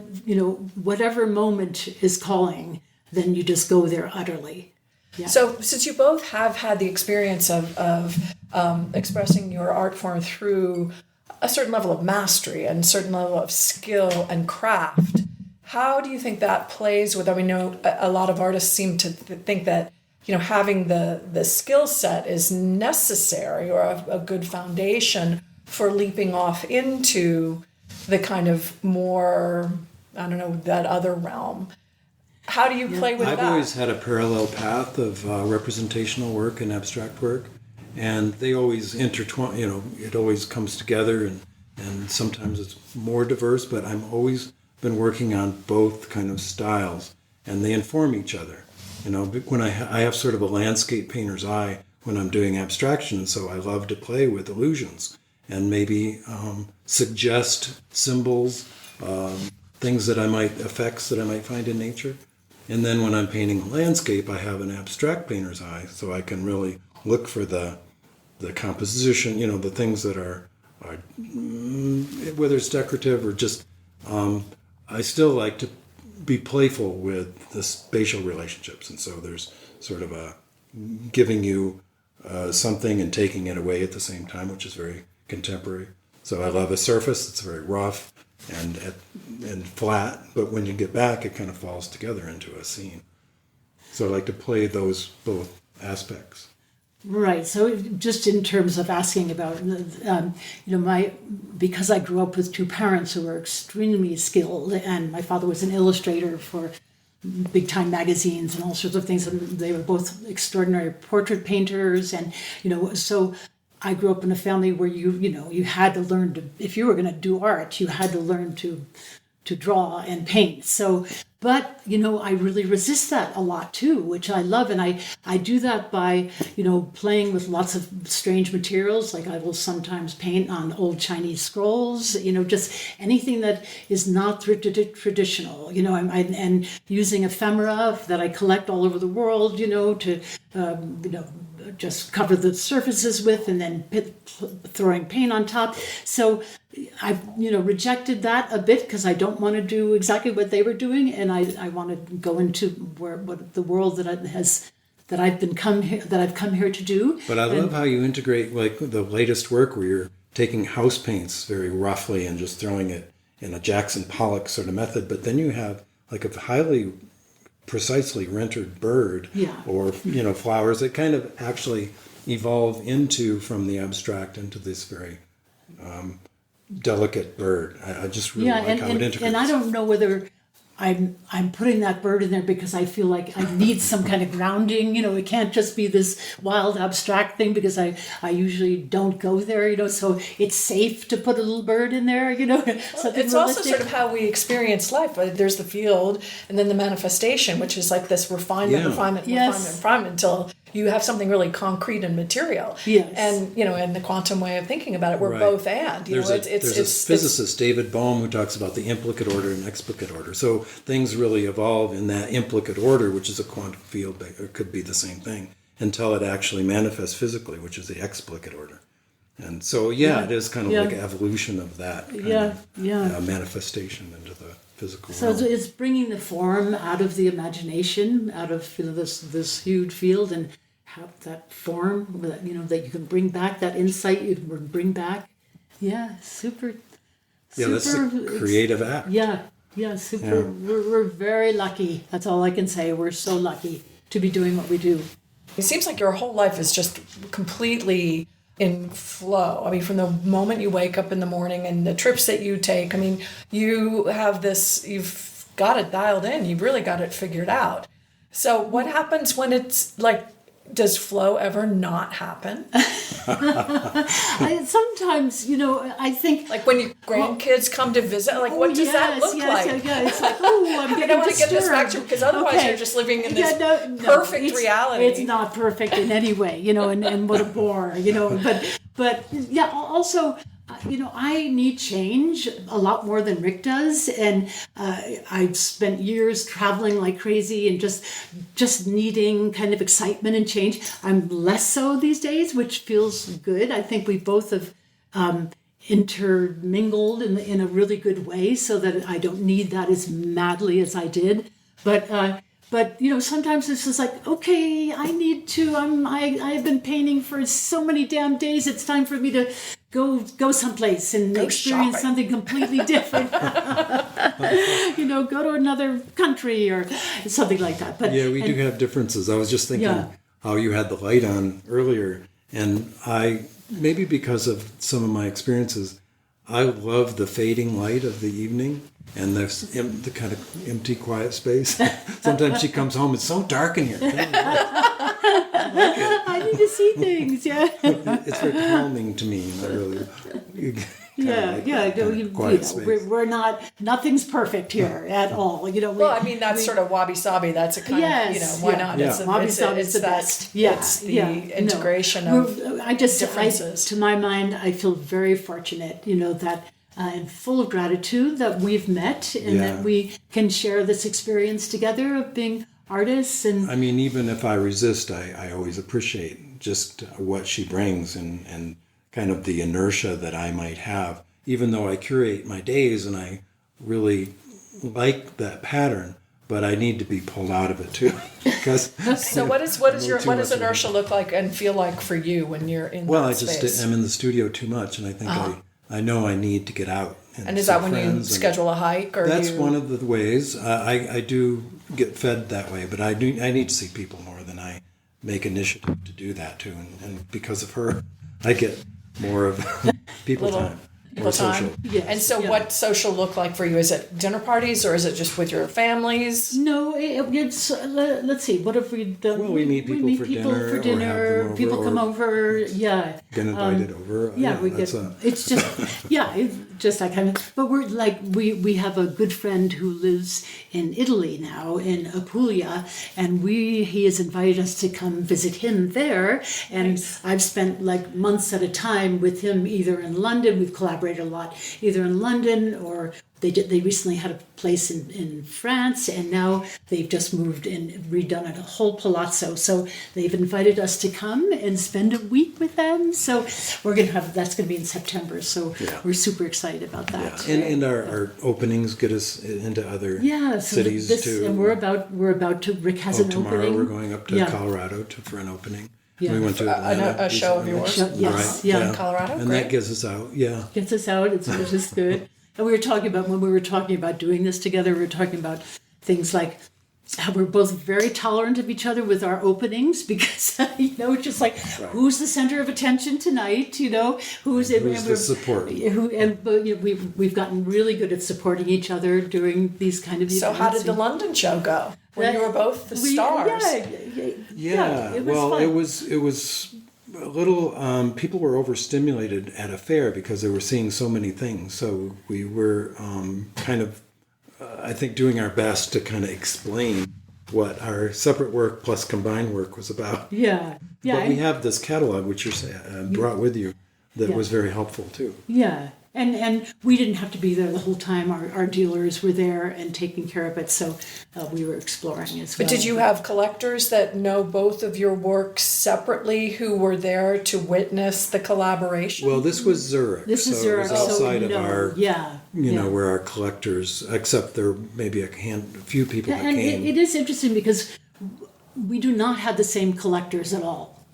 B: whatever moment is calling, then you just go there utterly. Yeah.
D: So since you both have had the experience of expressing your art form through a certain level of mastery and a certain level of skill and craft, how do you think that plays with, a lot of artists seem to think that, having the skill set is necessary, or a good foundation for leaping off into the kind of more, I don't know, that other realm. How do you play with that?
C: I've always had a parallel path of representational work and abstract work, and they always intertwine, it always comes together, and sometimes it's more diverse, but I've always been working on both kind of styles, and they inform each other. When I have sort of a landscape painter's eye when I'm doing abstraction, so I love to play with illusions and maybe suggest symbols, things effects that I might find in nature. And then when I'm painting landscape, I have an abstract painter's eye, so I can really look for the composition, the things that are whether it's decorative or just, I still like to be playful with the spatial relationships. And so there's sort of a giving you something and taking it away at the same time, which is very contemporary. So I love a surface that's very rough and flat, but when you get back, it kind of falls together into a scene. So I like to play those both aspects.
B: Right. So just in terms of asking about, because I grew up with two parents who were extremely skilled, and my father was an illustrator for big time magazines and all sorts of things, and they were both extraordinary portrait painters, and so I grew up in a family where you had to learn to, if you were going to do art, you had to learn to draw and paint. So, but I really resist that a lot too, which I love, and I do that by playing with lots of strange materials. Like I will sometimes paint on old Chinese scrolls, just anything that is not traditional. And using ephemera that I collect all over the world, to just cover the surfaces with, and then throwing paint on top. So I've rejected that a bit because I don't want to do exactly what they were doing, and I want to go into what the world that I've come here to do.
C: But I love how you integrate like the latest work where you're taking house paints very roughly and just throwing it in a Jackson Pollock sort of method, but then you have like a highly precisely rendered bird, or flowers that kind of actually evolve from the abstract into this very delicate bird. I just really like how it integrates.
B: And I don't know whether I'm putting that bird in there because I feel like I need some kind of grounding. It can't just be this wild abstract thing, because I usually don't go there. So it's safe to put a little bird in there.
D: It's also sort of how we experience life. There's the field, and then the manifestation, which is like this refinement until you have something really concrete and material.
B: Yes.
D: And in the quantum way of thinking about it, we're both and.
C: There's a physicist, David Bohm, who talks about the implicate order and explicate order. So things really evolve in that implicate order, which is a quantum field, or could be the same thing, until it actually manifests physically, which is the explicate order. And so, it is kind of like an evolution of that manifestation into the physical world.
B: So it's bringing the form out of the imagination, out of this huge field, and have that form that you can bring back, that insight you can bring back. Super.
C: Yeah, that's a creative act.
B: Super. We're very lucky. That's all I can say. We're so lucky to be doing what we do.
D: It seems like your whole life is just completely in flow. I mean, from the moment you wake up in the morning and the trips that you take, I mean, you've got it dialed in. You've really got it figured out. So what happens when it's like, does flow ever not happen?
B: Sometimes, I think...
D: Like when your grandkids come to visit, what does that look like?
B: Yeah, it's like, I'm getting
D: I want to get this back to you, because otherwise you're just living in this perfect reality.
B: It's not perfect in any way, and what a bore, But also... I need change a lot more than Rick does, and I've spent years traveling like crazy and just needing kind of excitement and change. I'm less so these days, which feels good. I think we both have intermingled in a really good way, so that I don't need that as madly as I did. But sometimes it's just like, okay, I need to. I've been painting for so many damn days. It's time for me to go someplace and experience something completely different. go to another country or something like that. But
C: yeah, we do have differences. I was just thinking how you had the light on earlier, and maybe because of some of my experiences, I love the fading light of the evening and the kind of empty, quiet space. Sometimes she comes home, it's so dark in here.
B: I need to see things, yeah.
C: It's very calming to me.
B: We're not, nothing's perfect here at all.
D: Well, I mean, that's sort of wabi-sabi. That's a kind of, why not?
C: Yeah.
B: Wabi-sabi is the best.
D: It's the integration of differences.
B: To my mind, I feel very fortunate, that and full of gratitude that we've met and that we can share this experience together of being artists. And
C: I mean, even if I resist, I always appreciate just what she brings and kind of the inertia that I might have, even though I curate my days and I really like that pattern, but I need to be pulled out of it too. Because
D: so what does inertia look like and feel like for you when you're in that space?
C: I'm in the studio too much, and I think I know I need to get out.
D: And is that when you schedule a hike? Or
C: that's one of the ways. I do get fed that way, but I need to see people more than I make initiative to do that too. And because of her, I get more of people time. More social.
B: Yes.
D: And so what social look like for you? Is it dinner parties or is it just with your families?
B: No, it's, let's see, what have we done?
C: Well, we meet people for dinner.
B: People come over,
C: get invited over.
B: It's just that kind of, but we're like, we have a good friend who lives in Italy now, in Apulia, and he has invited us to come visit him there, and nice. I've spent like months at a time with him, either in London, we've collaborated a lot, either in London, or they recently had a place in France, and now they've just moved and redone it, a whole palazzo. So they've invited us to come and spend a week with them. So that's going to be in September. So we're super excited about that.
C: Yeah. And our openings get us into other cities too.
B: And we're about to. Rick has an
C: tomorrow
B: opening.
C: We're going up to Colorado for an opening.
B: Yeah.
C: We went to Atlanta,
D: a show of yours.
B: Yes.
D: Right. In Colorado.
C: And
D: Great.
C: that gets us out. Yeah.
B: Gets us out. It's just good. And when we were talking about doing this together, we were talking about things like how we're both very tolerant of each other with our openings, because just like who's the center of attention tonight, who's
C: the support,
B: we've gotten really good at supporting each other during these kind of events.
D: So how did the London show go? When you were both the stars?
B: It was fun.
C: It was a little, people were overstimulated at a fair because they were seeing so many things. So we were kind of, I think, doing our best to kind of explain what our separate work plus combined work was about.
B: Yeah.
C: But we have this catalog, which you brought with you, that was very helpful too.
B: Yeah. And we didn't have to be there the whole time. Our dealers were there and taking care of it, so we were exploring as well.
D: But did you have collectors that know both of your works separately who were there to witness the collaboration?
C: Well, this was Zurich.
B: It was
C: outside of our, where our collectors, except there may be a few people that came.
B: And it is interesting because we do not have the same collectors at all.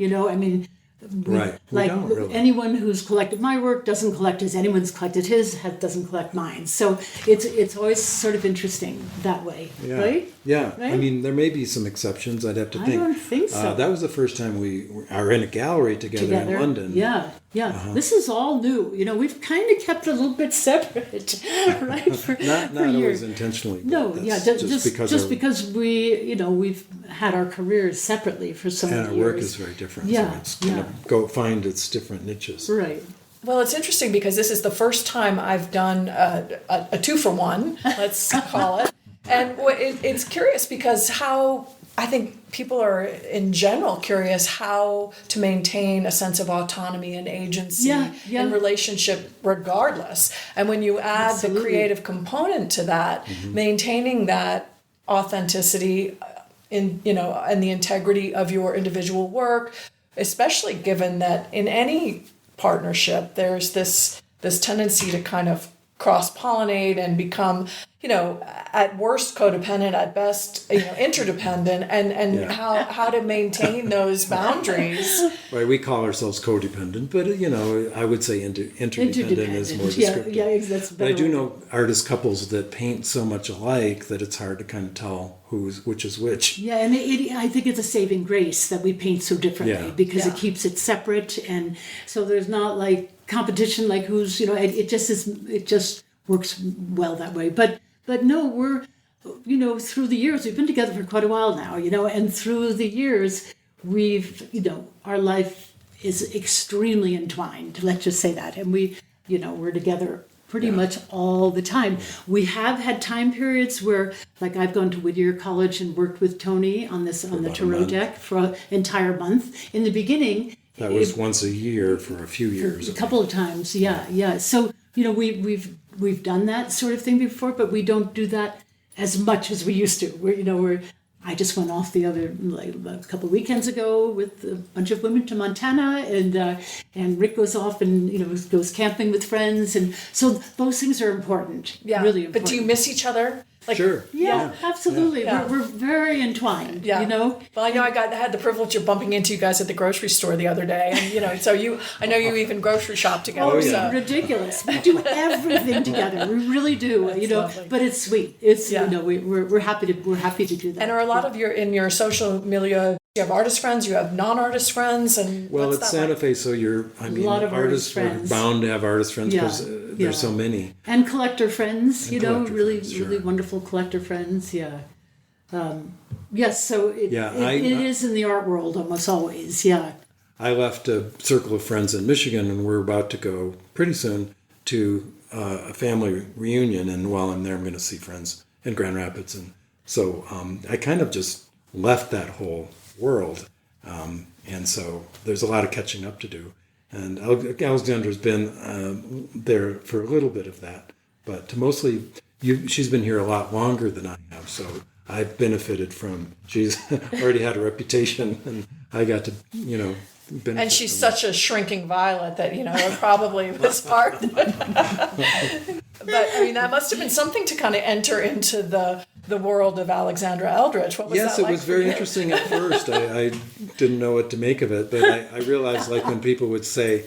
C: Right.
B: Like
C: really.
B: Anyone who's collected my work doesn't collect his. Anyone's collected his doesn't collect mine. So it's always sort of interesting that way, right?
C: Yeah.
B: Right?
C: I mean, there may be some exceptions. I'd have to think.
B: I don't think so.
C: That was the first time we are in a gallery together in London.
B: Yeah. This is all new. We've kind of kept it a little bit separate, right? For
C: not
B: years.
C: always intentionally.
B: No, just because we've had our careers separately for so many years.
C: And our work is very different. So it's going to go find its different niches.
B: Right.
D: Well, it's interesting because this is the first time I've done a 2-for-1, let's call it. And it's curious because I think people are in general curious how to maintain a sense of autonomy and agency in relationship regardless. And when you add the creative component to that, maintaining that authenticity and the integrity of your individual work, especially given that in any partnership there's this tendency to kind of cross-pollinate and become, at worst codependent, at best, interdependent, and how to maintain those boundaries.
C: Right, we call ourselves codependent, but I would say interdependent is more descriptive.
B: Yeah, that's better.
C: But I do know artist couples that paint so much alike that it's hard to kind of tell which is which.
B: Yeah, and I think it's a saving grace that we paint so differently because it keeps it separate, and so there's not like competition, like who's it just works well that way. But no, we're through the years we've been together for quite a while now, and through the years we've our life is extremely entwined. Let's just say that, and we're together pretty much all the time. We have had time periods where, like, I've gone to Whittier College and worked with Tony on the Tarot deck for an entire month. In the beginning,
C: that was once a year for a few years.
B: A couple of times, yeah. So we've done that sort of thing before, but we don't do that as much as we used to. I just went off a couple of weekends ago with a bunch of women to Montana, and Rick goes off and goes camping with friends, and so those things are important.
D: Yeah,
B: really important.
D: But do you miss each other?
C: Sure.
B: Yeah, absolutely.
D: Yeah.
B: We're very entwined.
D: Yeah. Well, I know I had the privilege of bumping into you guys at the grocery store the other day, and so I know you even grocery shop together.
B: Oh,
D: so.
B: ridiculous! We do everything together. We really do.
D: Lovely.
B: But it's sweet. It's we're happy to do that.
D: And are a lot of in your social milieu? You have artist friends, you have non-artist friends, and
C: well, it's Santa Fe, so a lot of artists are bound to have artist friends because there's so many,
B: and collector friends. Really
C: sure.
B: wonderful collector friends. Yeah. Yes. So it is in the art world almost always. Yeah.
C: I left a circle of friends in Michigan, and we're about to go pretty soon to a family reunion. And while I'm there, I'm going to see friends in Grand Rapids, and so I kind of just left that whole world, and so there's a lot of catching up to do, and Alexandra's been there for a little bit of that, but mostly she's been here a lot longer than I have, so I've benefited from, she's already had a reputation, and I got to benefit.
D: And she's such a shrinking violet that it probably was hard. But that must have been something to kind of enter into the world of Alexandra Eldridge. What was that like?
C: Yes, it was very interesting at first. I didn't know what to make of it, but I realized, like, when people would say,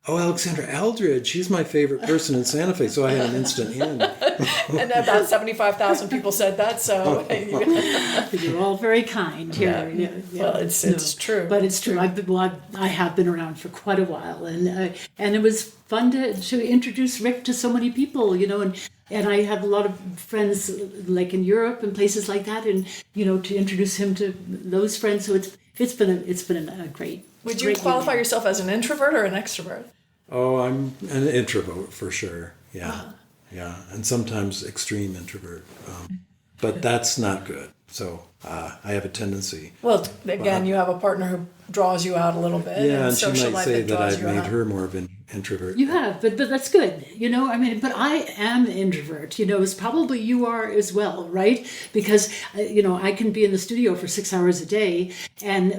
C: "Oh, Alexandra Eldridge, she's my favorite person in Santa Fe," so I had an instant in.
B: And
D: about 75,000 people said that, so
B: you're all very kind here. Yeah.
D: Well, it's true.
B: But it's true. I have been around for quite a while, and it was fun to introduce Rick to so many people, and I have a lot of friends like in Europe and places like that, and to introduce him to those friends. So it's been a great.
D: Would you qualify yourself as an introvert or an extrovert?
C: Oh, I'm an introvert for sure. Yeah. Yeah, and sometimes extreme introvert, but that's not good. So I have a tendency.
D: Well, again, you have a partner who draws you out a little bit.
C: Yeah, and she might say that I've made her more of an introvert.
B: You have, but that's good. But I am an introvert. As probably you are as well, right? Because I can be in the studio for 6 hours a day,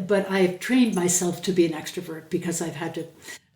B: but I've trained myself to be an extrovert because I've had to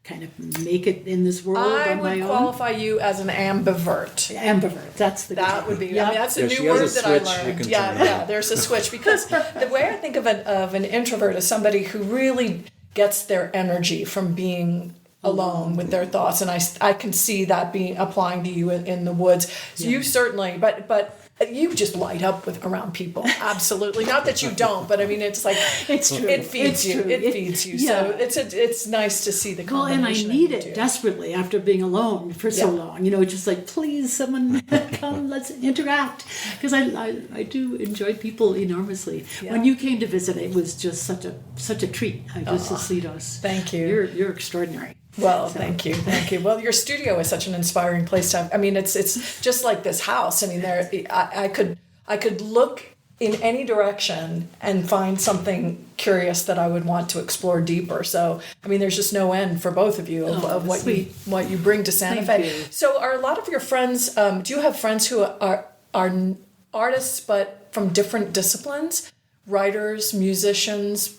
B: kind of make it in this world on my own.
D: I would qualify you as an ambivert.
B: Ambivert, that
D: would be.
B: Yeah.
D: That's a new word that I learned. Yeah, there's a switch, because the way I think of an introvert is somebody who really gets their energy from being alone with their thoughts, and I can see that applying to you in the woods. So you certainly, but you just light up around people. Absolutely. Not that you don't, but it's like
B: it's true.
D: It feeds you. It feeds you. So it's nice to see the combination.
B: Well, and I need it desperately after being alone for so long. Just like, please, someone come, let's interact, because I do enjoy people enormously. Yeah. When you came to visit, it was just such a treat.
D: Thank you.
B: You're extraordinary.
D: Well, thank you. Well, your studio is such an inspiring place to have. It's just like this house. I could look in any direction and find something curious that I would want to explore deeper. So, there's just no end for both of you of what you bring to Santa Fe.
B: You.
D: So, are a lot of your friends? Do you have friends who are artists but from different disciplines? Writers, musicians.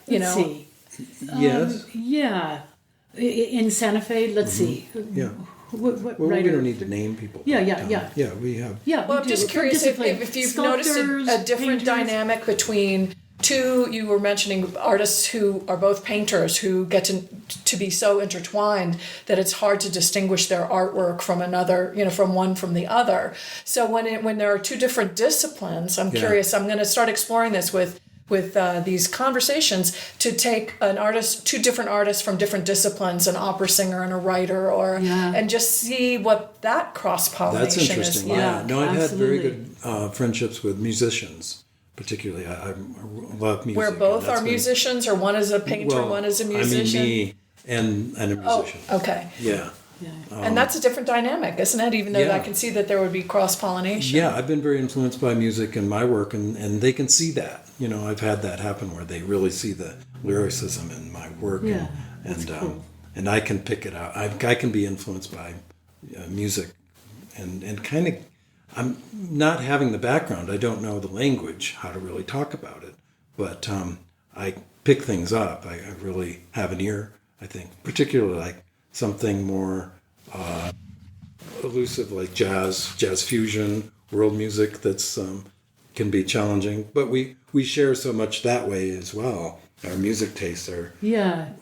B: Let's see.
C: Yes.
B: Yeah. In Santa Fe, let's see.
C: Yeah.
B: What
C: Well,
B: writer?
C: we don't need to name people.
B: Yeah,
C: but,
B: yeah.
C: Yeah, we have.
B: Yeah,
D: Well,
B: we
D: I'm
B: do.
D: just
B: We're
D: curious
B: disciplined.
D: if you've noticed a different
B: painters.
D: dynamic between two. You were mentioning artists who are both painters who get to be so intertwined that it's hard to distinguish their artwork from another, from one from the other. So when there are two different disciplines, I'm curious. I'm going to start exploring this with these conversations to take two different artists from different disciplines, an opera singer and a writer, and just see what that cross-pollination
C: That's interesting.
D: is.
C: Yeah. No, I've had very
B: absolutely.
C: good friendships with musicians, particularly. I love music.
D: Where both
C: and that's
D: are musicians, or one is a painter, one is a musician?
C: I mean, me and a musician.
D: Okay.
C: Yeah.
D: And that's a different dynamic, isn't it? Even though
C: Yeah.
D: I can see that there would be cross-pollination.
C: Yeah, I've been very influenced by music in my work, and they can see that. I've had that happen where they really see the lyricism in my work,
B: Yeah, that's
C: and
B: cool.
C: and I can pick it out. I can be influenced by music, and kind of. I'm not having the background. I don't know the language, how to really talk about it, but I pick things up. I really have an ear. I think, particularly like something more elusive, like jazz fusion, world music. That's can be challenging, but we share so much that way as well. Our music tastes are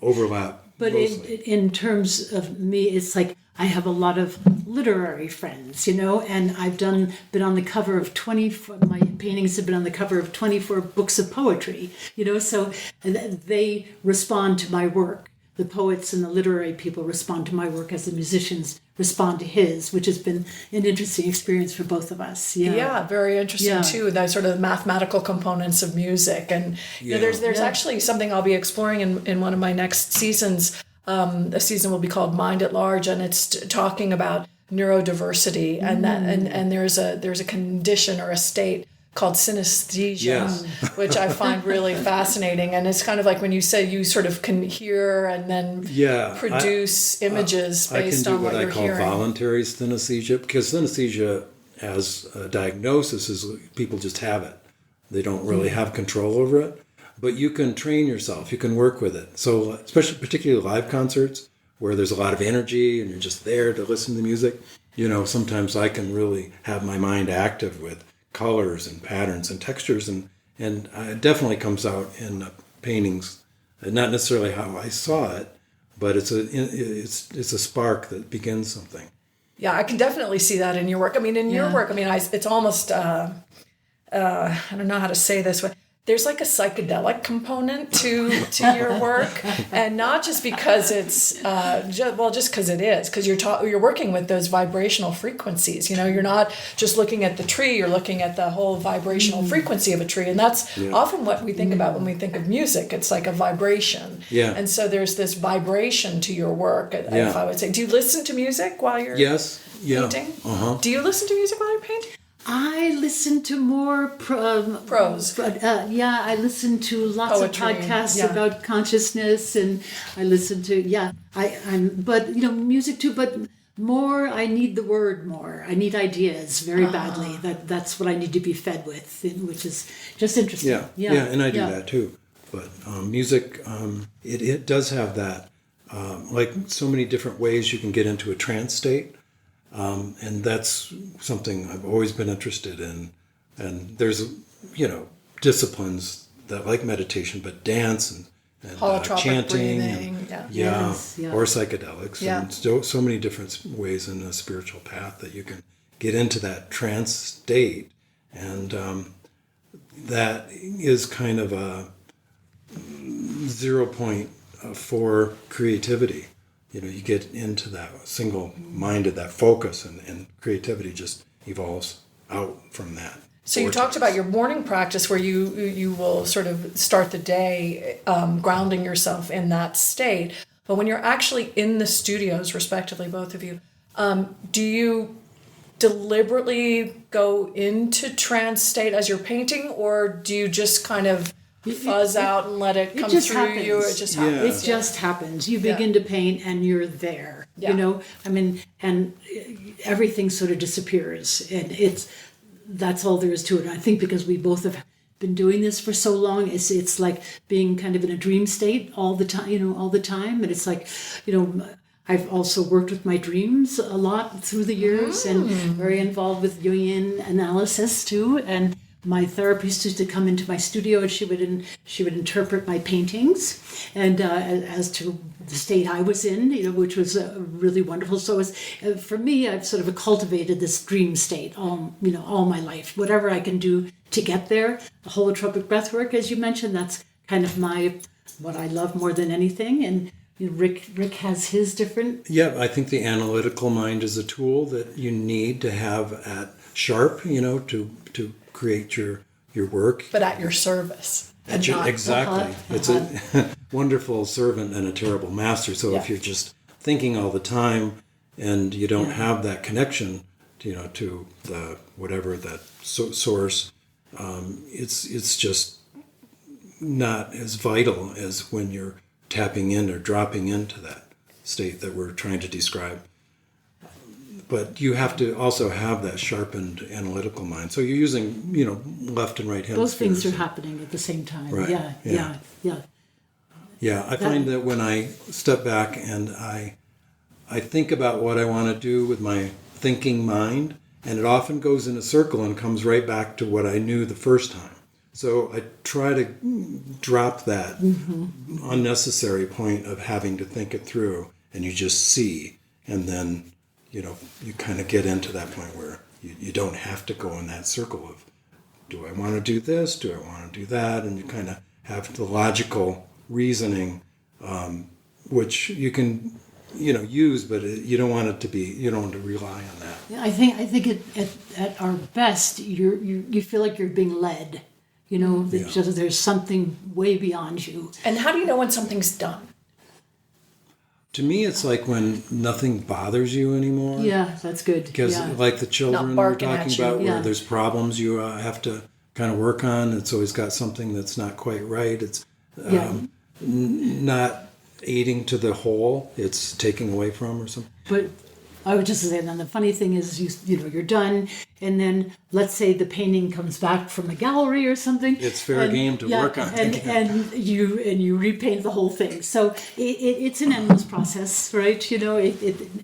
C: overlap.
B: But in terms of me, it's like I have a lot of literary friends, and I've been on the cover of 24. My paintings have been on the cover of 24 books of poetry, So they respond to my work. The poets and the literary people respond to my work as the musicians respond to his, which has been an interesting experience for both of us.
D: Yeah, very interesting too. That sort of mathematical components of music, and there's actually something I'll be exploring in one of my next seasons. The season will be called Mind at Large, and it's talking about neurodiversity, and that and there's a condition or a state called synesthesia, which I find really fascinating. And it's kind of like when you say you sort of can hear and then produce images based on what you're hearing.
C: I can do what I call voluntary synesthesia, because synesthesia as a diagnosis is people just have it. They don't really have control over it. But you can train yourself. You can work with it. So particularly live concerts where there's a lot of energy and you're just there to listen to the music. Sometimes I can really have my mind active with colors and patterns and textures, and it definitely comes out in paintings. Not necessarily how I saw it, but it's a spark that begins something.
D: Yeah, I can definitely see that in your work. I mean, your work, it's almost I don't know how to say this, but there's like a psychedelic component to your work, and not just because it's just because it is, because you're working with those vibrational frequencies. You're not just looking at the tree; you're looking at the whole vibrational frequency of a tree, and that's often what we think about when we think of music. It's like a vibration, and so there's this vibration to your work. If I would say, do you listen to music while you're painting? Do you listen to music while you're painting?
B: I listen to more
D: prose.
B: I listen to lots
D: Poetry,
B: of podcasts about consciousness, and I listen to but music too. But more, I need the word more. I need ideas very badly. That's what I need to be fed with, which is just interesting.
C: Yeah, and I do that too. But music, it does have that, like so many different ways you can get into a trance state. And that's something I've always been interested in. And there's, disciplines that like meditation, but dance and chanting,
D: breathing,
C: or psychedelics, and so many different ways in a spiritual path that you can get into that trance state. And that is kind of a 0 point for creativity. You get into that single-minded, that focus, and creativity just evolves out from that.
D: So you talked about your morning practice where you will sort of start the day grounding yourself in that state. But when you're actually in the studios, respectively, both of you, do you deliberately go into trance state as you're painting, or do you just kind of fuzz out and let it come through
B: happens.
D: you? It just happens.
B: It just happens. You begin to paint and you're there. And everything sort of disappears, and that's all there is to it. I think because we both have been doing this for so long, it's like being kind of in a dream state all the time, and it's like, I've also worked with my dreams a lot through the years and very involved with Jungian analysis too. And my therapist used to come into my studio and she would interpret my paintings and as to the state I was in, which was really wonderful. So for me, I've sort of cultivated this dream state all my life. Whatever I can do to get there, the holotropic breath work, as you mentioned, that's kind of what I love more than anything. And Rick has his different.
C: Yeah, I think the analytical mind is a tool that you need to have at sharp, to create your work.
D: But at your service.
C: Exactly. It's a wonderful servant and a terrible master. So if you're just thinking all the time and you don't have that connection, to the whatever that source, it's just not as vital as when you're tapping in or dropping into that state that we're trying to describe. But you have to also have that sharpened analytical mind. So you're using, left and right hemispheres.
B: Those things are happening at the same time.
C: Right.
B: Yeah.
C: Yeah, I find that when I step back and I think about what I want to do with my thinking mind, and it often goes in a circle and comes right back to what I knew the first time. So I try to drop that unnecessary point of having to think it through, and you just see, and then you kind of get into that point where you don't have to go in that circle of, do I want to do this? Do I want to do that? And you kind of have the logical reasoning, which you can, use, but you don't want it to be, you don't want to rely on that.
B: Yeah, I think at our best, you feel like you're being led. There's something way beyond you.
D: And how do you know when something's done?
C: To me, it's like when nothing bothers you anymore.
B: Yeah, that's good.
C: Because like the children we're talking about, where
B: Yeah.
C: there's problems you have to kind of work on. It's always got something that's not quite right. It's not aiding to the whole. It's taking away from or something.
B: But I would just say, then the funny thing is, you're done, and then let's say the painting comes back from a gallery or something.
C: It's fair game to work on.
B: And you repaint the whole thing. So it's an endless process, right?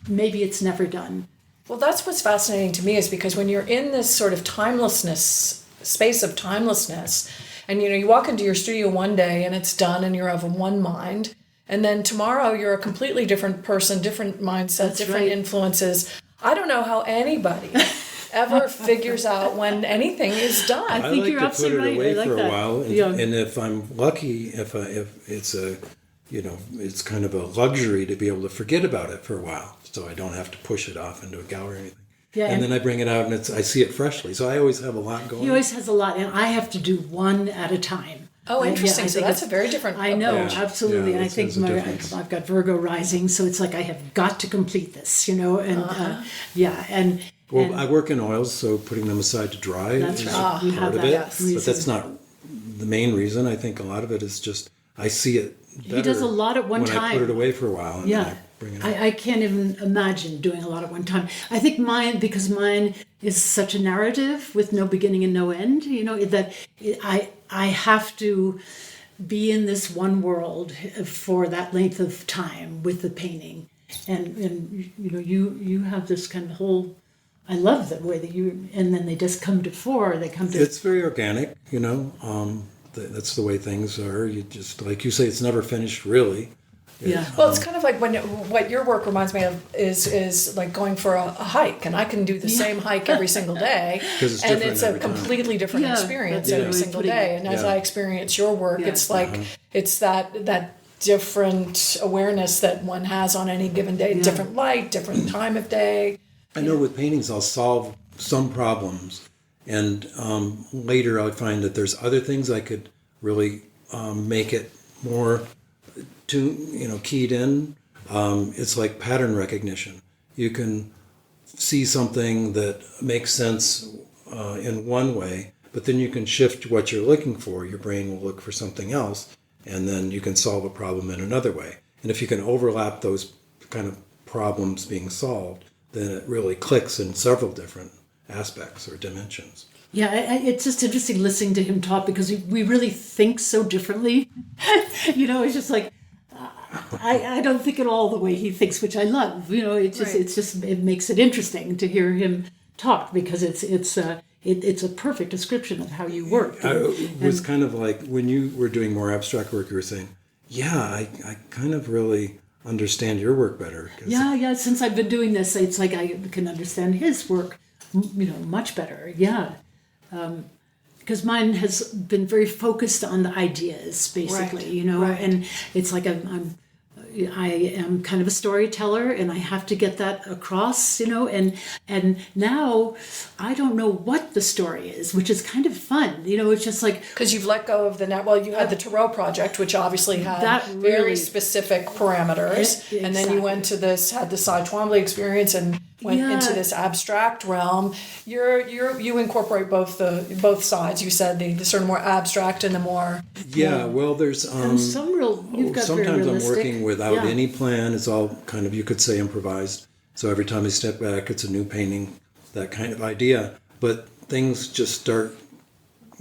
B: Maybe it's never done.
D: Well, that's what's fascinating to me, is because when you're in this sort of space of timelessness, and you walk into your studio one day and it's done and you're of one mind, and then tomorrow you're a completely different person, different mindset,
B: That's
D: different
B: right.
D: influences. I don't know how anybody ever figures out when anything is done.
B: I think
C: like
B: you're
C: to put
B: absolutely
C: it
B: right.
C: away
B: I like
C: for a
B: that.
C: while, and if I'm lucky, if it's a, it's kind of a luxury to be able to forget about it for a while, so I don't have to push it off into a gallery or anything.
B: Yeah,
C: and then I bring it out and I see it freshly. So I always have a lot going.
B: He always has a lot, and I have to do one at a time.
D: Oh, interesting.
B: I
D: So
B: think
D: that's a very different
B: I know,
D: approach.
B: absolutely.
C: Yeah,
B: and I think
C: it's a difference.
B: I've got Virgo rising, so it's like I have got to complete this, and
C: Well, I work in oils, so putting them aside to dry
B: That's
C: is
B: right. You
C: part
B: have
C: of
B: that
C: it.
B: reason.
C: But that's not the main reason. I think a lot of it is just I see it better.
B: He does a lot at one
C: when
B: time.
C: I put it away for a while and then I bring it out.
B: I can't even imagine doing a lot at one time. I think because mine is such a narrative with no beginning and no end, that I have to be in this one world for that length of time with the painting. And you have this kind of whole, I love the way that and then they just come to fore,
C: It's very organic, that's the way things are. You just, like you say, it's never finished really.
B: Yeah.
D: Well, it's kind of like what your work reminds me of is like going for a hike, and I can do the same hike every single day,
C: 'Cause it's
D: and
C: different
D: it's a
C: every time.
D: completely different
B: Yeah,
D: experience
B: that's
D: every
B: a good way of
D: single
B: putting
D: day.
B: it.
D: And as
C: Yeah.
D: I experience your work,
B: Yeah.
D: it's like it's that different awareness that one has on any given day, different light, different time of day.
C: I know with paintings I'll solve some problems, and later I'll find that there's other things I could really make it more keyed in. It's like pattern recognition. You can see something that makes sense in one way, but then you can shift what you're looking for. Your brain will look for something else, and then you can solve a problem in another way. And if you can overlap those kind of problems being solved, then it really clicks in several different aspects or dimensions.
B: Yeah, it's just interesting listening to him talk because we really think so differently. It's just like, I don't think at all the way he thinks, which I love. It makes it interesting to hear him talk, because it's a perfect description of how you work.
C: It was kind of like when you were doing more abstract work, you were saying, yeah, I kind of really understand your work better.
B: Yeah. Since I've been doing this, it's like I can understand his work, much better. Yeah. Because mine has been very focused on the ideas, basically,
D: Right.
B: and it's like I am kind of a storyteller, and I have to get that across, and now I don't know what the story is, which is kind of fun, it's just like...
D: Because you've let go of you had the Tarot project, which obviously had
B: that
D: very
B: really,
D: specific parameters, and then you went to had the Cy Twombly experience and went into this abstract realm. You incorporate both sides. You said the sort of more abstract and the more...
C: Yeah, well, there's...
B: you've got
C: sometimes
B: very
C: I'm working without any plan. It's all kind of, you could say, improvised. So every time I step back, it's a new painting, that kind of idea. But things just start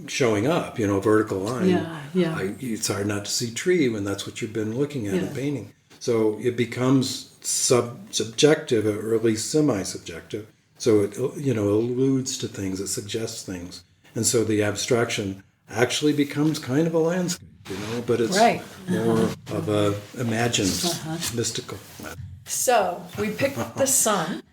C: showing up, vertical line.
B: Yeah.
C: It's hard not to see tree when that's what you've been looking at in painting. So it becomes subjective, or at least semi-subjective. So it, alludes to things, it suggests things. And so the abstraction actually becomes kind of a landscape, but it's more of a imagined, mystical.
D: So we picked the sun.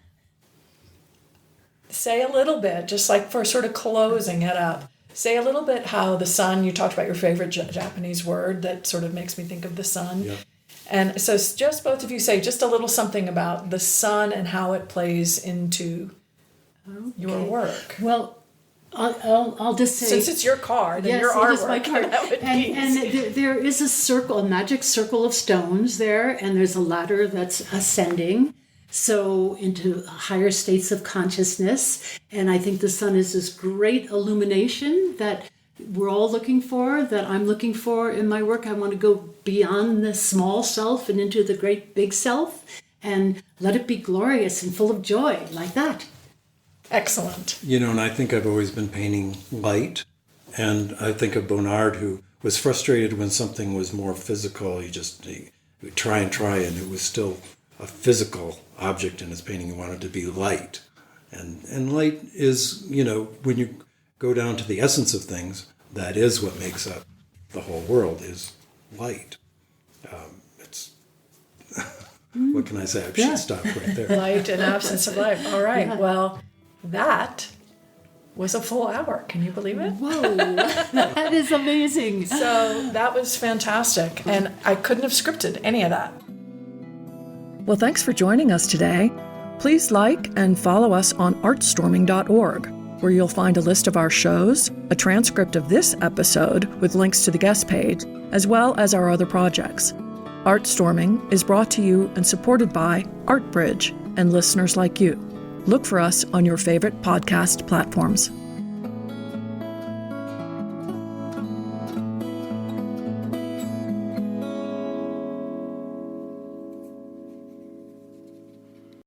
D: Say a little bit, just like for sort of closing it up, say a little bit how the sun, you talked about your favorite Japanese word that sort of makes me think of the sun.
C: Yeah.
D: And so just both of you say just a little something about the sun and how it plays into your work.
B: Well, I'll just say...
D: Since it's your card and your
B: artwork,
D: artwork,
B: my card. And there is a circle, a magic circle of stones there, and there's a ladder that's ascending, so into higher states of consciousness. And I think the sun is this great illumination that we're all looking for, that I'm looking for in my work. I want to go beyond the small self and into the great big self, and let it be glorious and full of joy, like that.
D: Excellent.
C: And I think I've always been painting light. And I think of Bonnard, who was frustrated when something was more physical. He would try, and it was still a physical object in his painting. He wanted to be light. And light is, when you go down to the essence of things, that is what makes up the whole world, is light. What can I say? I should stop right there.
D: Light and absence of life. All right. Yeah. Well, that was a full hour. Can you believe it?
B: Whoa, that is amazing.
D: So that was fantastic. And I couldn't have scripted any of that.
A: Well, thanks for joining us today. Please like and follow us on artstorming.org, where you'll find a list of our shows, a transcript of this episode with links to the guest page, as well as our other projects. ArtStorming is brought to you and supported by ArtBridge and listeners like you. Look for us on your favorite podcast platforms.